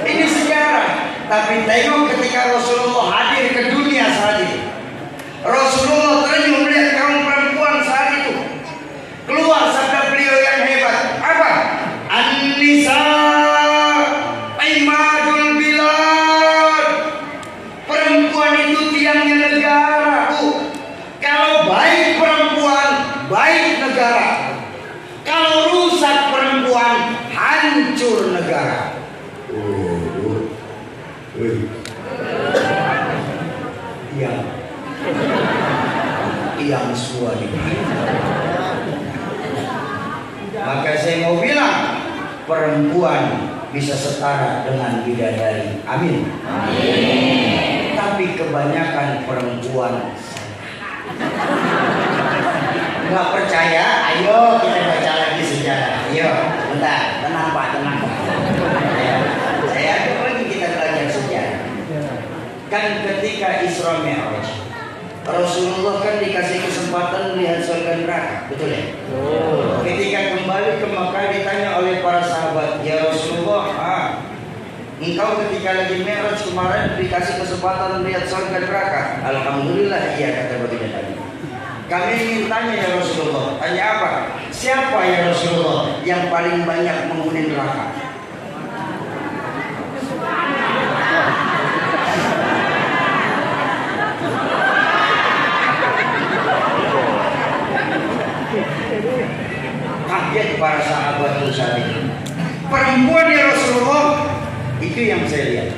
Ini sejarah. Tapi tengok ketika Rasulullah hadir ke dunia saat itu, Rasulullah terenyuh melihat kaum perempuan saat itu. Keluar sabda beliau yang hebat. Apa? An-nisa imadul bilad. Perempuan itu tiangnya negara, Bu. Kalau baik perempuan, baik negara. Kalau rusak perempuan, hancur negara. Tiang semua nih. Maka saya mau bilang, perempuan bisa setara dengan bidadari. Amin. Amin. Tapi kebanyakan perempuan nggak percaya. Ayo kita baca lagi sejarah. Ayo, bentar, tenang Pak, tenang Pak. Saya ada lagi kita belajar sejarah. Kan ketika Isra Mi'raj, Rasulullah kan dikasih kesempatan melihat surga neraka, betul ya? Ketika kembali ke Makkah ditanya oleh para sahabat, ya Rasulullah, engkau ketika lagi Mi'raj kemarin dikasih kesempatan melihat surga neraka? Alhamdulillah, iya, kata baginda Nabi. Kami ingin tanya ya Rasulullah. Tanya apa? Siapa ya Rasulullah yang paling banyak menghuni neraka? Kaget para sahabat itu saat itu. Perempuan ya Rasulullah, itu yang saya lihat.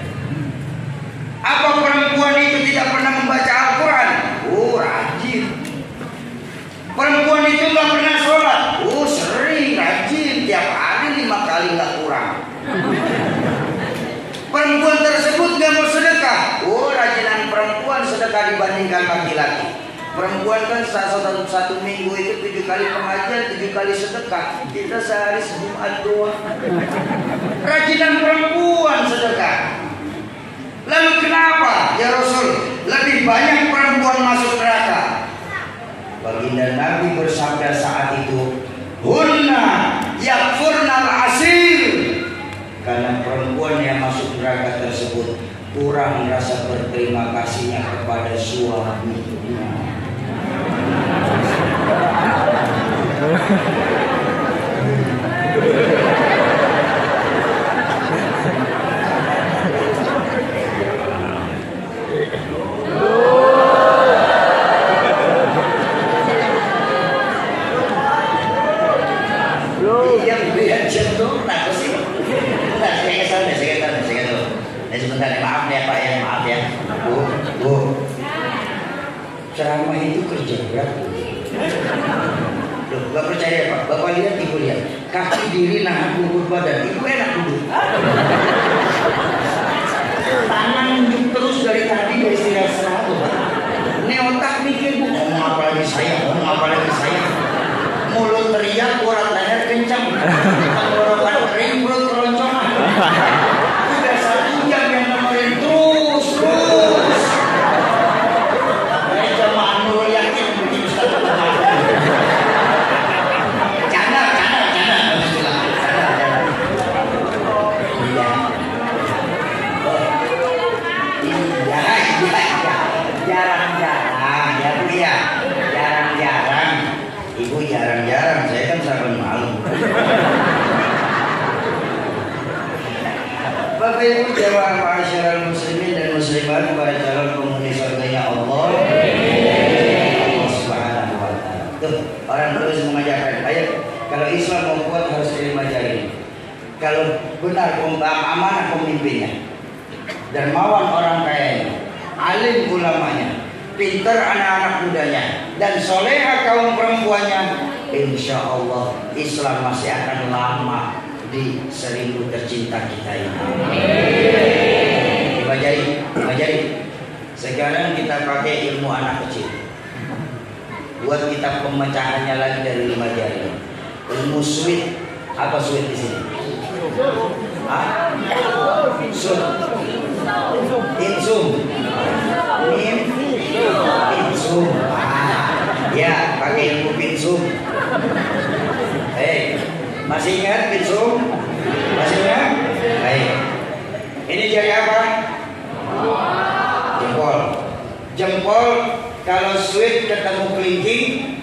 Apa perempuan itu tidak pernah membaca Al-Quran? Oh, rajin. Perempuan itu nggak pernah sholat? Oh, sering, rajin, tiap hari 5 kali nggak kurang. Perempuan tersebut nggak mau sedekah? Oh, rajinan perempuan sedekah dibandingkan laki-laki. Perempuan kan satu minggu itu 7 kali pengajian, 7 kali sedekah. Kita sehari Jumat doang. Rajinan perempuan sedekah. Lalu kenapa ya Rasul lebih banyak perempuan masuk neraka? Baginda Nabi bersabda saat itu, hunna yakfurnal asir. Karena perempuan yang masuk neraka tersebut kurang rasa berterima kasihnya kepada suaminya. Maaf ya Pak ya, maaf ya. Bu, ceramah itu kerja berat. Loh, gak percaya Pak? Bapak lihat, Ibu lihat. Kaki diri nahan bungkuk badan. Ibu enak duduk. Tangan nunjuk terus dari tadi dari istirahat. Ini otak mikir bu, ngomong apa lagi saya. Mulut teriak, urat leher kencang. Tenggorokan kering, perut keroncongan. Udah 1 jam yang nemenin terus. Saya cuma nurul yakin bikin Ustaz. Canda. Jarang-jarang ya Bu ya. Jarang-jarang. Ibu jarang-jarang, saya kan sahabat malu. Bapak Ibu jamaah ma'asyiral muslimin dan muslimat, para calon penghuni surganya Allah Subhanahu wa ta'ala. Tuh, orang terus mengajarkan, ayo kalau Islam mau kuat harus terima jari. Kalau benar amanah pemimpinnya, dermawan orang kayanya, alim ulamanya, pinter anak-anak mudanya, dan soleha kaum perempuannya, insya Allah Islam masih akan lama di seribu tercinta kita ini. Dipelajari. Sekarang kita pakai ilmu anak kecil. Buat kita pemecahannya lagi dari 5 jari. Ilmu sweet. Apa sweet di sini? Insum. Ya, pakai ilmu pinsum. Masih ingat pinsum? Masih ingat? Baik. Ini jari apa? Jempol. Kalau sweet ketemu kelingking,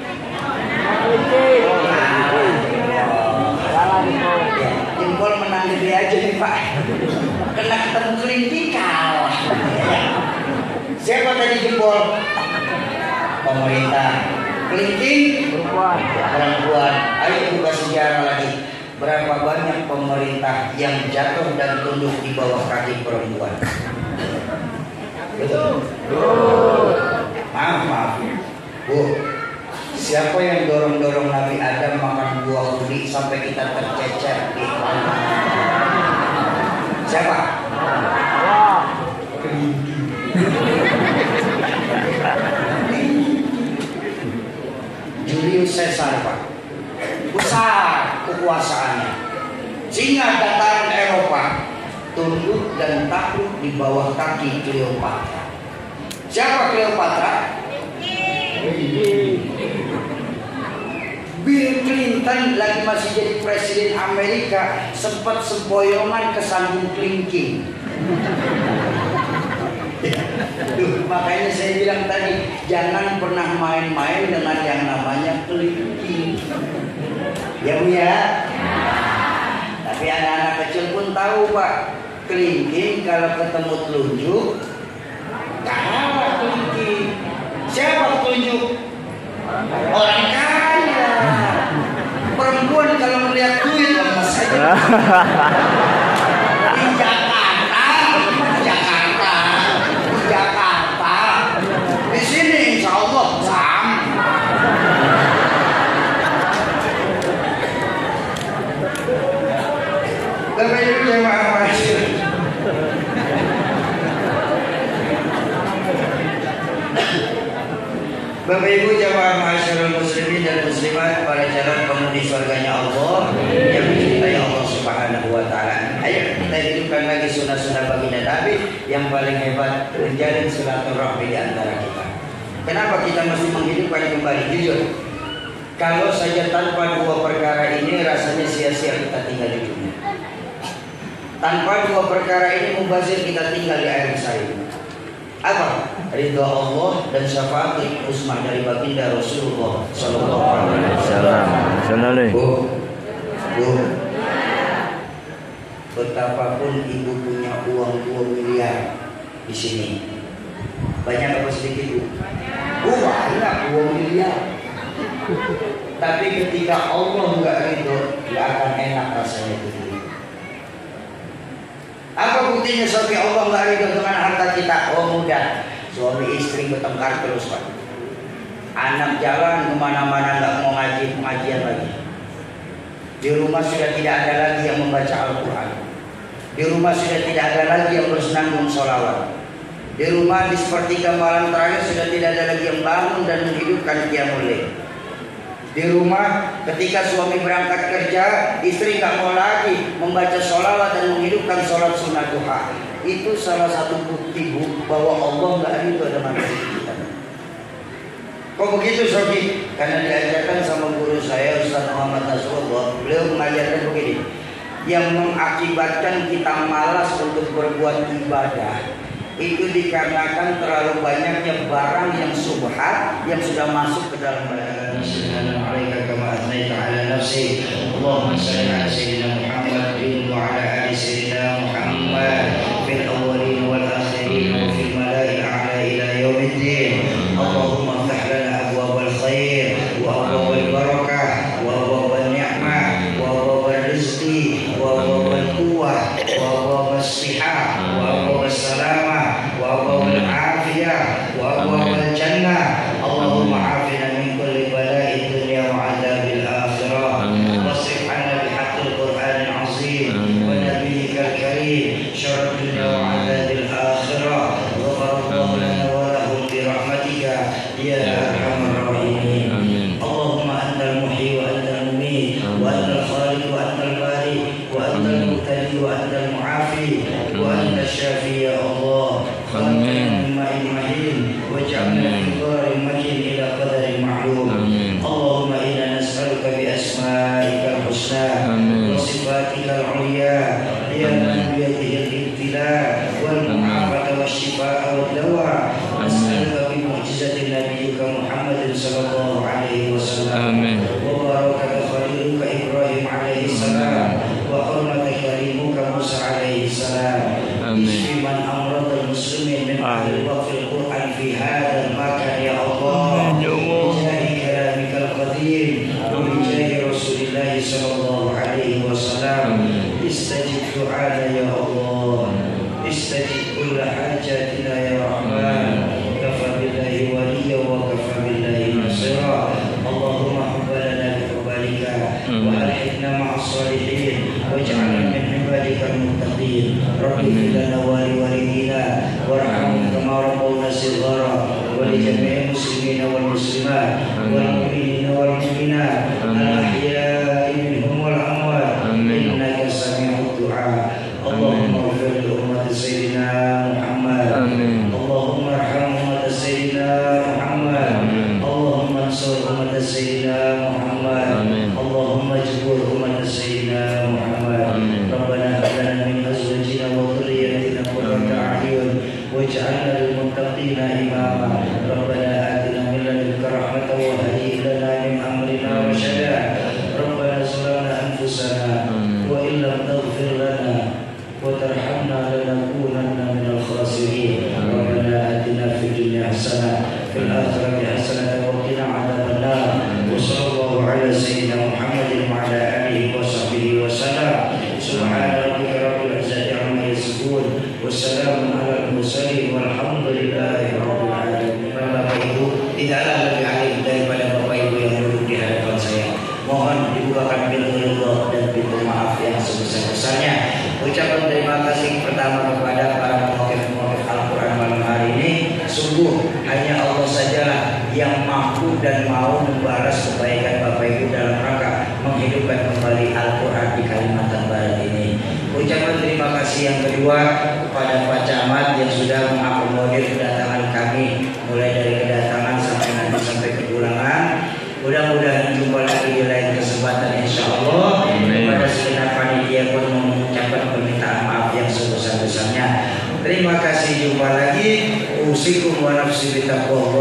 jempol menang gede aja nih Pak. Kena ketemu kelingking kalah. Siapa tadi jempol? Pemerintah. Kelingking perempuan. Ayo buka sejarah lagi. Berapa banyak pemerintah yang jatuh dan tunduk di bawah kaki perempuan? Betul. Maaf Bu, siapa yang dorong Nabi Adam makan buah uli sampai kita tercecer di tanah? Siapa? Julius Caesar Pak. Besar kekuasaannya, singa dataran Eropa tunduk dan takluk di bawah kaki Cleopatra. Siapa Cleopatra? Bill Clinton lagi masih jadi presiden Amerika, sempat sempoyongan kesandung kelingking. Makanya saya bilang tadi, jangan pernah main-main dengan yang namanya kelingking. Ya Bu ya. Tapi anak-anak kecil pun tahu Pak, kelingking kalau ketemu telunjuk kalah kelingking. Siapa telunjuk? Orang kaya. Perempuan kalau melihat duit lemes aja. Di Jakarta. Di sini insya Allah sama. Bapak Ibu jemaah ma'asyiral. Bapak Ibu jemaah ma'asyiral muslimin dan muslimat, para calon penghuni surganya Allah yang dicintai Allah Subhanahu wa ta'ala. Ayo kita hidupkan lagi sunnah-sunnah baginda Nabi yang paling hebat, menjalin silaturahmi di antara kita. Kenapa kita mesti menghidupkan kembali? Jujur, kalau saja tanpa 2 perkara ini rasanya sia-sia kita tinggal di dunia. Tanpa 2 perkara ini mubazir kita tinggal di air sayur. Apa? ridha Allah dan syafaat usmah dari baginda Rasulullah sallallahu alaihi wasallam. Bu, betapapun ibu punya uang 2 miliar di sini, banyak apa sedikit bu? Banyak 2 miliar. Tapi ketika Allah nggak ridho, nggak akan enak rasanya itu. Apa buktinya sampai Allah nggak ridho dengan harta kita? Oh mudah, suami istri bertengkar terus pak. Anak jalan kemana-mana nggak mau ngaji pengajian lagi. Di rumah sudah tidak ada lagi yang membaca Al-Quran. Di rumah sudah tidak ada lagi yang bersenandung sholawat. Di rumah di sepertiga malam terakhir sudah tidak ada lagi yang bangun dan menghidupkan qiyamul lail. Di rumah ketika suami berangkat kerja, istri nggak mau lagi membaca sholawat dan menghidupkan sholat sunnah duha. Itu salah satu bukti bu bahwa Allah nggak ridho dengan kita. Kok begitu Sofi? Karena diajarkan sama guru saya Ustaz Muhammad Nasrullah. Beliau mengajarkan begini, yang mengakibatkan kita malas untuk berbuat ibadah itu dikarenakan terlalu banyaknya barang yang subhat yang sudah masuk ke dalam badan. Allahumma shalli ala sayyidina Muhammad wa ala ali sayyidina Muhammad fil awwalin wal akhirin wa fil mala'il a'la ila yaumiddin. Allahumma iftah lana abwabal khair wa abwabal barakah wa abwabal ni'mah wa abwabal rizqi wa abwabal quwwah wa abwabal sihah wa abwabal salamah wa abwabal afiyah wa abwabal jannah. Allahumma afina min kulli bala'id dunya wa 'adzabil akhirah. Wasrif 'anna bihaqqil Qur'anil 'azim wa nabiyyikal karim syarrad dunya wa 'adzabil akhirah. Ghafarallahu lana wa lahum bi rahmatika ya arhamar rahimin. Allahumma antal muhyi wa antal mumit wa antal khaliq wa antal bari wa antal mubtadi wa antal mu'afi wa antal syafi ya Allah. Amin. Waj'alna fi qadarin makin ila qadarin ma'lum. Allahumma inna nas'aluka bi asma'ikal husna wa sifatikal 'ulya ya man bi yadihi al-ibtila wal mu'afata wash-shifaa wad dawa. Nas'aluka bi mu'jizati nabiyyika Muhammadin sallallahu alaihi wasallam wa barakati khaliluka Ibrahim alaihi salam wa hurmati karimuka Musa alaihi salam. Amin. Man amradal muslimin min ahli waqfil Qur'an fi hadzal makan ya Allah. Bijahi kalamikal qadim wa bijahi Rasulillah sallallahu alaihi wasallam. Istajib du'ana ya Allah. Istajib kulla hajatina ya Rahman. Kafa billahi waliya wa kafa billahi nasira. Allahumma hubbalana bi hubbalika wa alhidna ma'as salihin waj'alna min ibadikal muttaqin. Rabbi lana wa liwalidina warhamhum kama rabbawna shighara wa li jami'il muslimina wal muslimat wal mu'minina wal mu'minat al ahya'i minhum wal amwat innaka sami'ud du'a. Allahumma ighfir li ummati sayyidina Muhammad. Allahumma arham ummati sayyidina Muhammad. Allahumma ansur ummati sayyidina Muhammad. Allahumma jbur ummati sayyidina Muhammad. Rabbana hab lana min azwajina wa dhurriyyatina qurrata a'yun waj'alna lil muttaqina imama. Rabbana atina min ladunka rahmatan wa hayyi lana min amrina rashada. Rabbana zalamna anfusana wa in lam taghfir lana wa tarhamna lanakunanna minal khasirin. Rabbana atina fid dunya hasanah fil akhirati hasanah wa qina adzaban nar. Wa sallallahu ala sayyidina Muhammadin wa ala alihi wa sahbihi wa sallam. Subhana rabbika rabbil izzati amma yasifun wa salamun alal mursalin walhamdulillahi rabbil alamin. Bapak Ibu, tidaklah lebih alim daripada Bapak Ibu yang duduk di hadapan saya. Mohon dibukakan pintu ridha dan pintu maaf yang sebesar-besarnya. Ucapan terima kasih pertama kepada para muhafidz Al-Quran malam hari ini. Sungguh hanya Allah sajalah yang mampu dan mau membalas kebaikan Bapak Ibu dalam rangka menghidupkan kembali Al-Quran di Kalimantan Barat ini. Ucapan terima kasih yang kedua kepada Pak Camat yang sudah mengakomodir kedatangan kami, mulai dari kedatangan sampai nanti sampai kepulangan. Mudah-mudahan jumpa lagi di lain kesempatan insya Allah. Kepada segenap panitia pun mengucapkan permintaan maaf yang sebesar-besarnya. Terima kasih, jumpa lagi. Usikum wa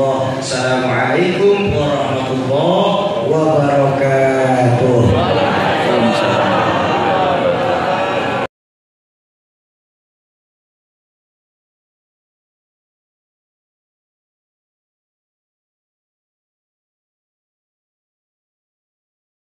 Assalamualaikum warahmatullahi wabarakatuh.